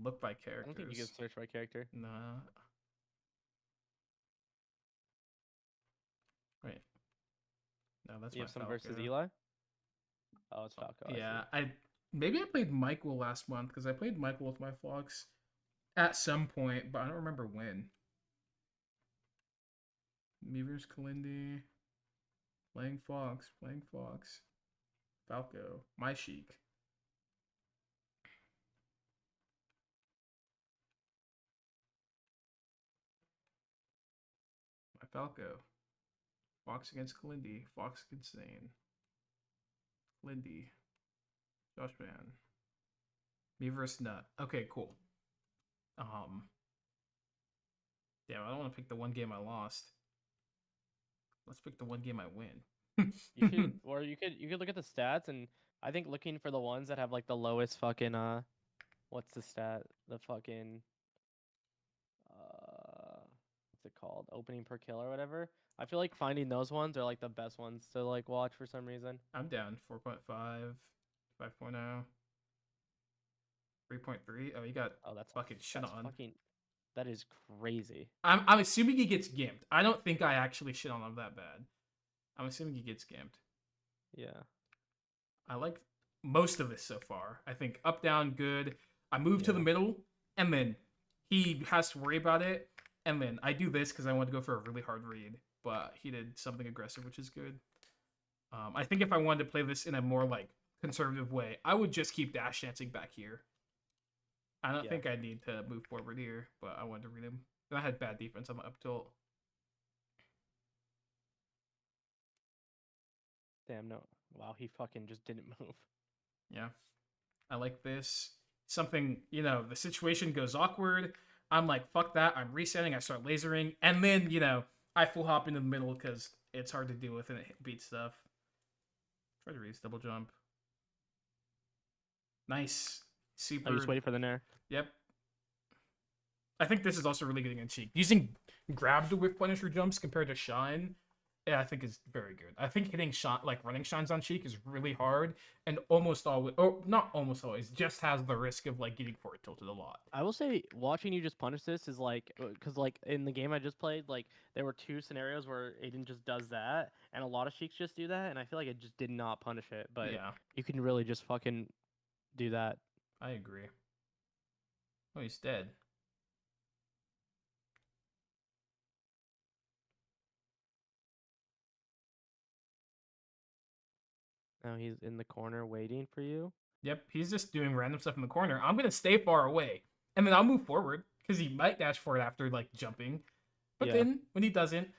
look by I don't think you can characters. search by character. Nah. Wait. No, that's You my have some versus Falco. Eli? Oh, it's Falco. I see. Yeah, I maybe I played Michael last month because I played Michael with my Fox at some point, but I don't remember when. Meavers Kalindi, playing Fox, Falco, my Sheik, my Falco, Fox against Kalindi, Fox against Zane, Kalindi, Josh Van, me versus Nut. Okay, cool. Um, Damn, I don't want to pick the one game I lost. Let's pick the one game I You should, win. or you could look at the stats, and I think looking for the ones that have like the lowest fucking what's the stat? The fucking what's it called? Opening per kill or whatever. I feel like finding those ones are like the best ones to like watch for some reason. I'm down 4.5, 5.0, 3.3. Oh, you got Oh, that's fucking shit that's on. fucking that is crazy. I'm assuming he gets gimped. I don't think I actually shit on him that bad. I'm assuming he gets gimped. Yeah. I like most of this so far. I think up, down, good. I move to the Yeah. middle, and then he has to worry about it. And then I do this because I want to go for a really hard read, but he did something aggressive, which is good. I think if I wanted to play this in a more like conservative way, I would just keep dash dancing back here. I don't Yeah. think I need to move forward here, but I wanted to read him. I had bad defense on my up tilt. Damn no. Wow, he fucking just didn't move. Yeah, I like this. Something, the situation goes awkward. I'm like, fuck that. I'm resetting. I start lasering. And then, I full hop into the middle because it's hard to deal with and it beats stuff. Try to reach double jump. Nice. I just Super. waiting for the nair. Yep. I think this is also really getting in cheek. Using grab to whiff Punisher jumps compared to shine, yeah, I think is very good. I think hitting shot like running shines on cheek is really hard, and almost always, or not almost always, just has the risk of like getting forward tilted a lot. I will say watching you just punish this is like because like in the game I just played, like there were two scenarios where Aiden just does that, and a lot of Sheiks just do that, and I feel like it just did not punish it, but Yeah, you can really just fucking do that. I agree. Oh, he's dead. Now he's in the corner waiting for you. Yep, he's just doing random stuff in the corner. I'm gonna stay far away, and then I'll move forward because he might dash forward after like jumping. But Yeah. then when he doesn't,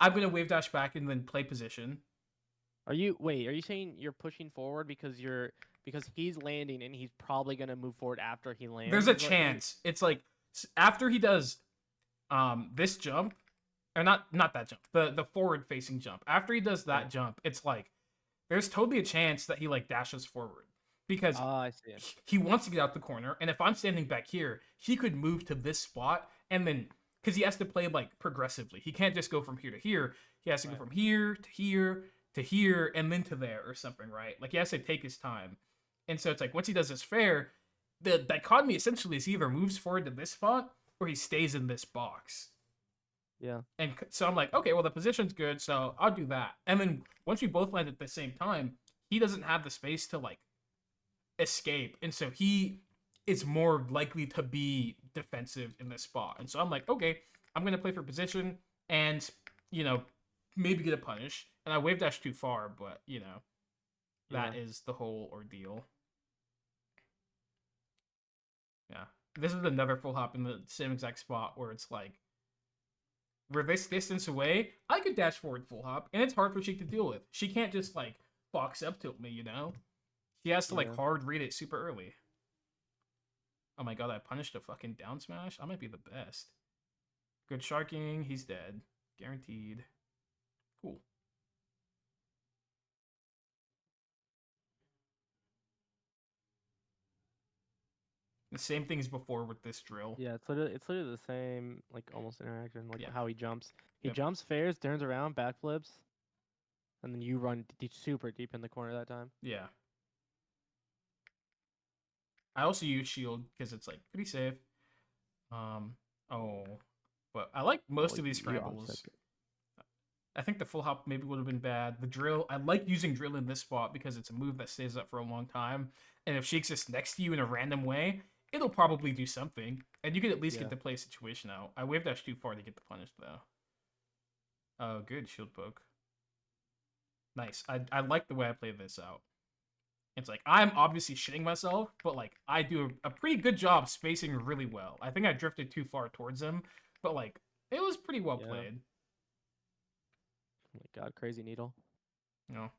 I'm gonna wave dash back and then play position. Are you saying you're pushing forward because he's landing and he's probably gonna move forward after he There's lands? a Is what you? chance. It's like after he does this jump, or not that jump, the forward facing jump. After he does Yeah. that jump, it's like there's totally a chance that he like dashes forward because Ah, I see. he wants to get out the corner, and if I'm standing back here, he could move to this spot and then because he has to play like progressively. He can't just go from here to here. He has to go Right. from here to here to here and then to there or something, right? Like he has to take his time. And so it's like once he does this fair, the dichotomy essentially is he either moves forward to this spot or he stays in this box. Yeah. And so I'm like, okay, well the position's good, so I'll do that. And then once we both land at the same time, he doesn't have the space to like escape, and so he is more likely to be defensive in this spot. And so I'm like, okay, I'm gonna play for position, and you know, maybe get a punish. And I wave dash too far, but you know, that Yeah. is the whole ordeal. Yeah, this is another full hop in the same exact spot where it's like we're this distance away. I could dash forward full hop, and it's hard for Sheik to deal with. She can't just like box up tilt me, you know. She has to like Yeah. hard read it super early. Oh my god, I punished a fucking down smash? I might be the best. Good sharking, he's dead. Guaranteed. Cool. The same thing as before with this drill. Yeah. It's literally the same like almost interaction like Yeah. how he jumps. He Yep. jumps, fairs, turns around, backflips, and then you run super deep in the corner that time. Yeah. I also use shield because it's like pretty safe. Oh. But I like most Oh, of these you offset. scrambles. I think the full hop maybe would have been bad. The drill, I like using drill in this spot because it's a move that stays up for a long time. And if she exists next to you in a random way, it'll probably do something. And you could at least Yeah. get the play situation out. I wave dash too far to get the punish though. Oh, good shield poke. Nice. I like the way I played this out. It's like I'm obviously shitting myself, but like I do a pretty good job spacing really well. I think I drifted too far towards him, but like it was pretty well Yeah. played. Oh my god, crazy needle. You know.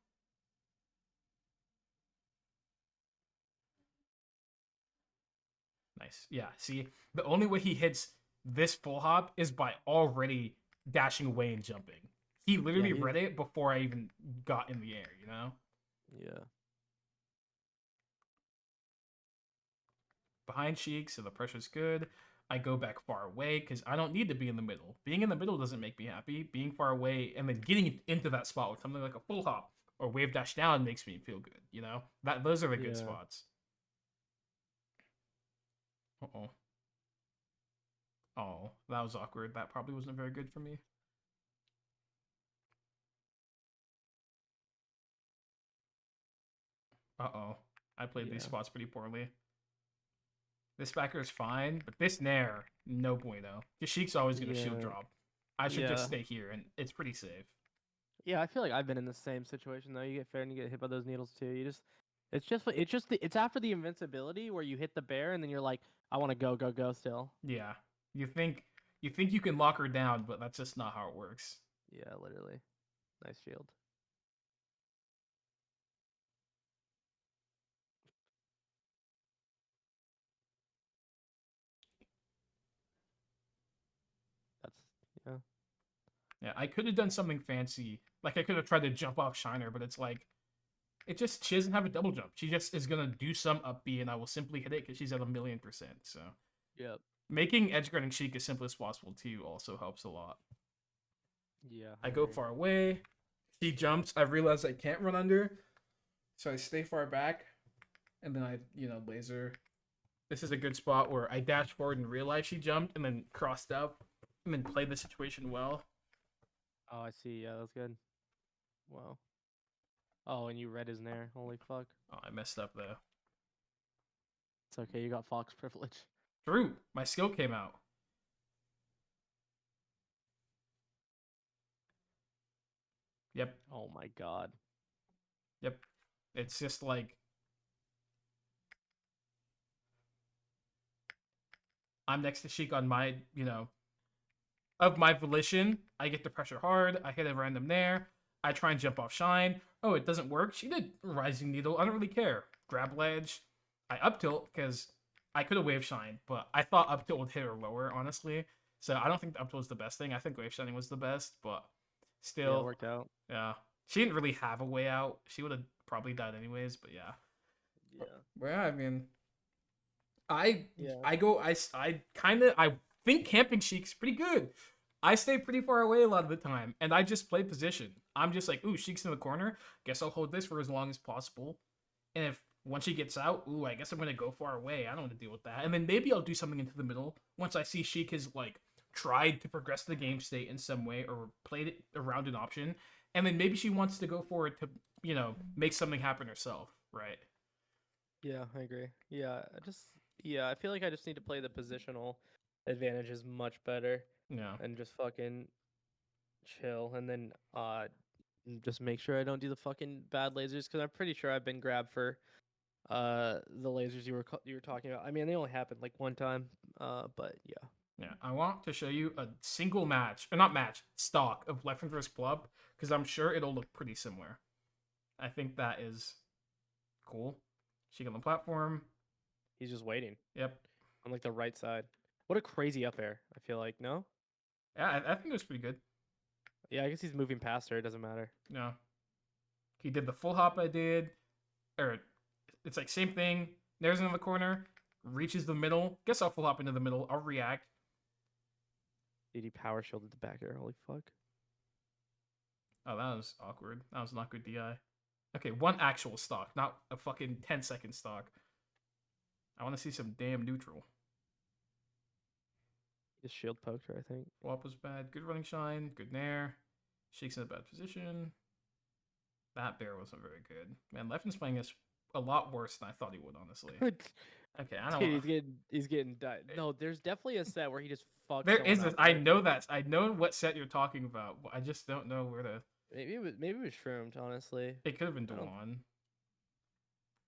Nice. Yeah. See, the only way he hits this full hop is by already dashing away and jumping. He literally he's- read it before I even got in the air, you know? Yeah. Behind Sheik, so the pressure's good. I go back far away because I don't need to be in the middle. Being in the middle doesn't make me happy. Being far away and then getting into that spot with something like a full hop or wave dash down makes me feel good, you know? Those are the good Yeah. spots. Uh-oh. Oh, that was awkward. That probably wasn't very good for me. Uh-oh. I played these Yeah. spots pretty poorly. This backer is fine, but this nair, no bueno. Sheik's always going to shield Yeah. drop. I should just Yeah. stay here, and it's pretty safe. Yeah, I feel like I've been in the same situation though. You get fair and you get hit by those needles too. It's after the invincibility where you hit the bear and then you're like, I want to go still. Yeah. You think you can lock her down, but that's just not how it works. Yeah, literally. Nice shield. That's yeah. Yeah, I could have done something fancy. Like I could have tried to jump off Shiner, but it's like she doesn't have a double jump. She just is gonna do some up B, and I will simply hit it because she's at 1,000,000%. So Yep. making edge guarding Sheik as simple as possible too also helps a lot. Yeah. I go far away. She jumps. I realize I can't run under, so I stay far back, and then I laser. This is a good spot where I dash forward and realize she jumped, and then crossed up, and then played the situation well. Oh, I see. Yeah, that's good. Wow. Oh, and you read his nair. Holy fuck. Oh, I messed up though. It's okay. You got Fox privilege. True, my skill came out. Yep. Oh my god. Yep. It's just like I'm next to Sheik on my, of my volition. I get the pressure hard. I hit a random nair. I try and jump off Shine. Oh, it doesn't work. She did Rising Needle. I don't really care. Grab ledge. I up tilt because I could have wave Shine, but I thought up tilt would hit her lower, honestly. So I don't think the up tilt was the best thing. I think wave shining was the best, but Yeah, it still, worked out. yeah. She didn't really have a way out. She would have probably died anyways, but yeah. Yeah. But yeah, I mean, I Yeah. I go I kind of I think camping Sheik's pretty good. I stay pretty far away a lot of the time, and I just play position. I'm just like, ooh, Sheik's in the corner. Guess I'll hold this for as long as possible. And if once she gets out, ooh, I guess I'm gonna go far away. I don't want to deal with that. And then maybe I'll do something into the middle once I see Sheik has like tried to progress the game state in some way or played it around an option, and then maybe she wants to go for it to make something happen herself, right? Yeah, I agree. Yeah, I feel like I just need to play the positional advantages much better Yeah, and just fucking chill and then just make sure I don't do the fucking bad lasers because I'm pretty sure I've been grabbed for the lasers you were talking about. I mean, they only happened like one time, but yeah. yeah. I want to show you a single match, or not match, stock of Left vs. Club because I'm sure it'll look pretty similar. I think that is cool. Sheik on the platform. He's just waiting Yep. on like the right side. What a crazy up air. I feel like no. Yeah, I think it was pretty good. Yeah, I guess he's moving past her. It doesn't matter. No, he did the full hop I did, or it's like same thing. There's in the corner, reaches the middle. Guess I'll full hop into the middle. I'll react. Dude, he power shielded the back air. Holy fuck. Oh, that was awkward. That was not good DI. Okay, one actual stock, not a fucking 10-second stock. I want to see some damn neutral. Just shield poked her, I think. Wop was bad. Good running shine. Good nair. Sheik's in a bad position. That bear wasn't very good. Man, Leffen's playing this a lot worse than I thought he would, honestly. Okay, I don't Dude, want. he's getting died. No, there's definitely a set where he just fucks There someone is this. up. I know that. I know what set you're talking about. But I just don't know where to. Maybe it was shroomed, honestly. It could have been I don't- Dwan.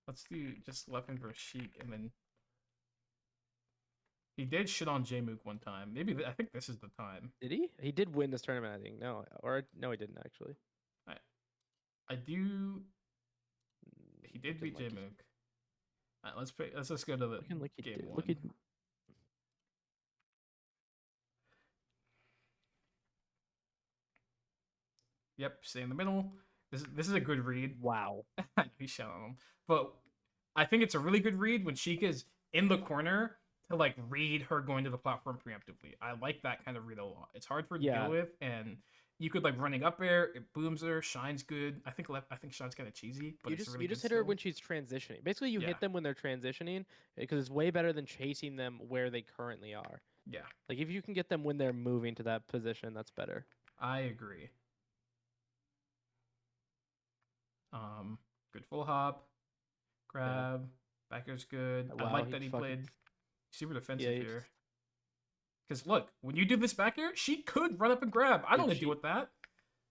Let's do just Leffen versus Sheik, and then he did shit on Jmook one time. Maybe I think this is the time. Did he? He did win this tournament, I think. No, he didn't actually. I do. He did Looking beat like Jmook. Alright, let's play. Let's just go to the looking like he game did. one. Look at Yep, stay in the middle. This is a good read. wow. He's shouting on him, but I think it's a really good read when Sheik is in the corner to like read her going to the platform preemptively. I like that kind of read a lot. It's hard for her to Yeah. deal with, and you could like running up there, it booms her, Shine's good. I think Shine's kind of cheesy, but it's really You just good hit her still. when she's transitioning. Basically, you Yeah. hit them when they're transitioning because it's way better than chasing them where they currently are. Yeah, Like if you can get them when they're moving to that position, that's better. I agree. Good full hop, grab, backer's good. I Wow, like he that he fucking- played super defensive Yeah, he here. just- Because look, when you do this back air, she could run up and grab. I don't want to deal with that.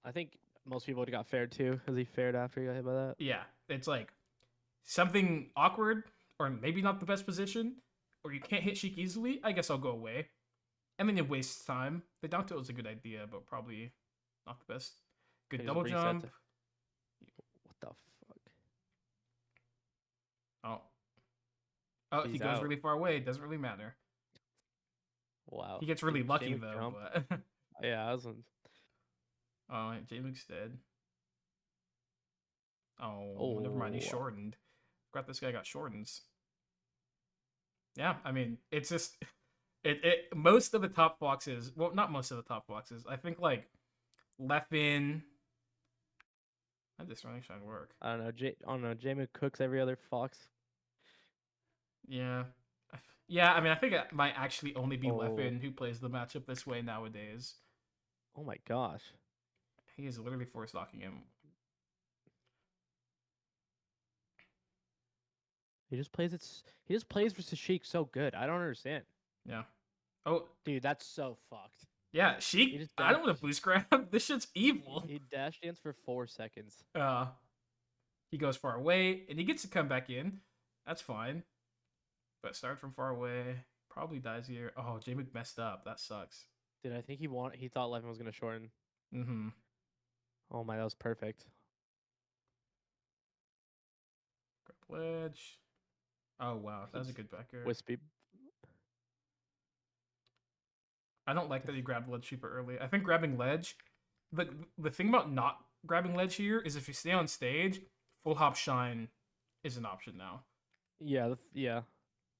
I think most people would have got fared too, because he fared after he got hit by that. Yeah, it's like something awkward, or maybe not the best position, or you can't hit Sheik easily. I guess I'll go away. And then it wastes time. The down tilt is a good idea, but probably not the best. Good He just double reset jump. to- What the fuck? Oh. Oh, he He's goes out. really far away. It doesn't really matter. Wow. He gets really Dude, lucky Jmook though, jump. but Yeah, I wasn't. oh, Jmook's dead. Oh, never mind. He's Oh. shortened. Forgot this guy got shortens. Yeah, I mean, it's just it most of the top boxes. Well, not most of the top boxes. I think like Leffen. How did this running shine work? I don't know. I don't know. Jmook cooks every other fox. Yeah. Yeah, I mean, I think it might actually only be Oh. Leffen who plays the matchup this way nowadays. Oh my gosh. He is literally force locking him. He just plays versus Sheik so good. I don't understand. Yeah. Oh, Dude, that's so fucked. yeah, Sheik. just I don't want dashed. to boost grab. This shit's evil. He dash dance for 4 seconds. Uh, He goes far away, and he gets to come back in. That's fine. But start from far away. Probably dies here. Oh, J-Mook messed up. That sucks. Dude, I think he thought Levin was gonna shorten. Mm-hmm. Oh my, that was perfect. Grab ledge. Oh, wow. That was a good backer. Wispy. I don't like that he grabbed ledge super early. I think grabbing ledge, the thing about not grabbing ledge here is if you stay on stage, full hop shine is an option now. Yeah, yeah.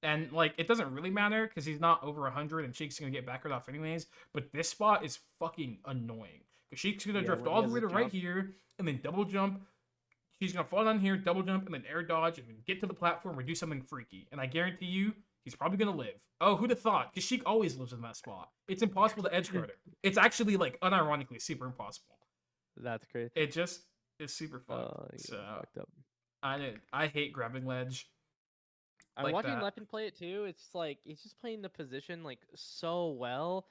And like it doesn't really matter because he's not over 100 and Sheik's gonna get backward off anyways. But this spot is fucking annoying because Sheik's gonna drift when he all the has way his to right jump. here and then double jump. He's gonna fall down here, double jump, and then air dodge and then get to the platform or do something freaky. And I guarantee you, he's probably gonna live. Oh, who'd have thought? Because Sheik always lives in that spot. It's impossible to edge guard her. It's actually like unironically super impossible. That's crazy. It just is super fun. You So fucked up. I hate grabbing ledge. I'm like watching that. Lepin play it too. It's like he's just playing the position like so well,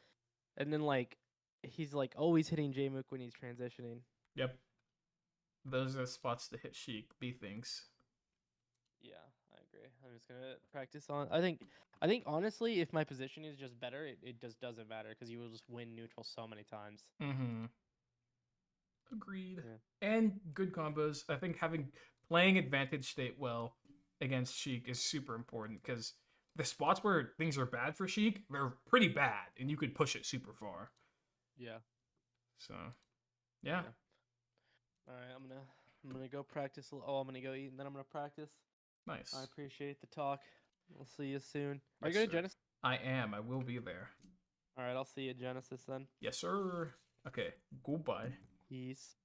and then like he's like always hitting J-Mook when he's transitioning. Yep. Those are the spots to hit Sheik. B things. Yeah, I agree. I'm just gonna practice on. I think honestly, if my position is just better, it just doesn't matter because you will just win neutral so many times. Mm-hmm. Agreed. Yeah. And good combos. I think playing advantage state well against Sheik is super important because the spots where things are bad for Sheik, they're pretty bad, and you could push it super far. Yeah. So, yeah. All right, I'm gonna go practice. Oh, I'm gonna go eat, and then I'm gonna practice. Nice. I appreciate the talk. We'll see you soon. Are Yes, you going to sir. Genesis? I am. I will be there. All right, I'll see you at Genesis then. Yes, sir. Okay. Goodbye. Peace.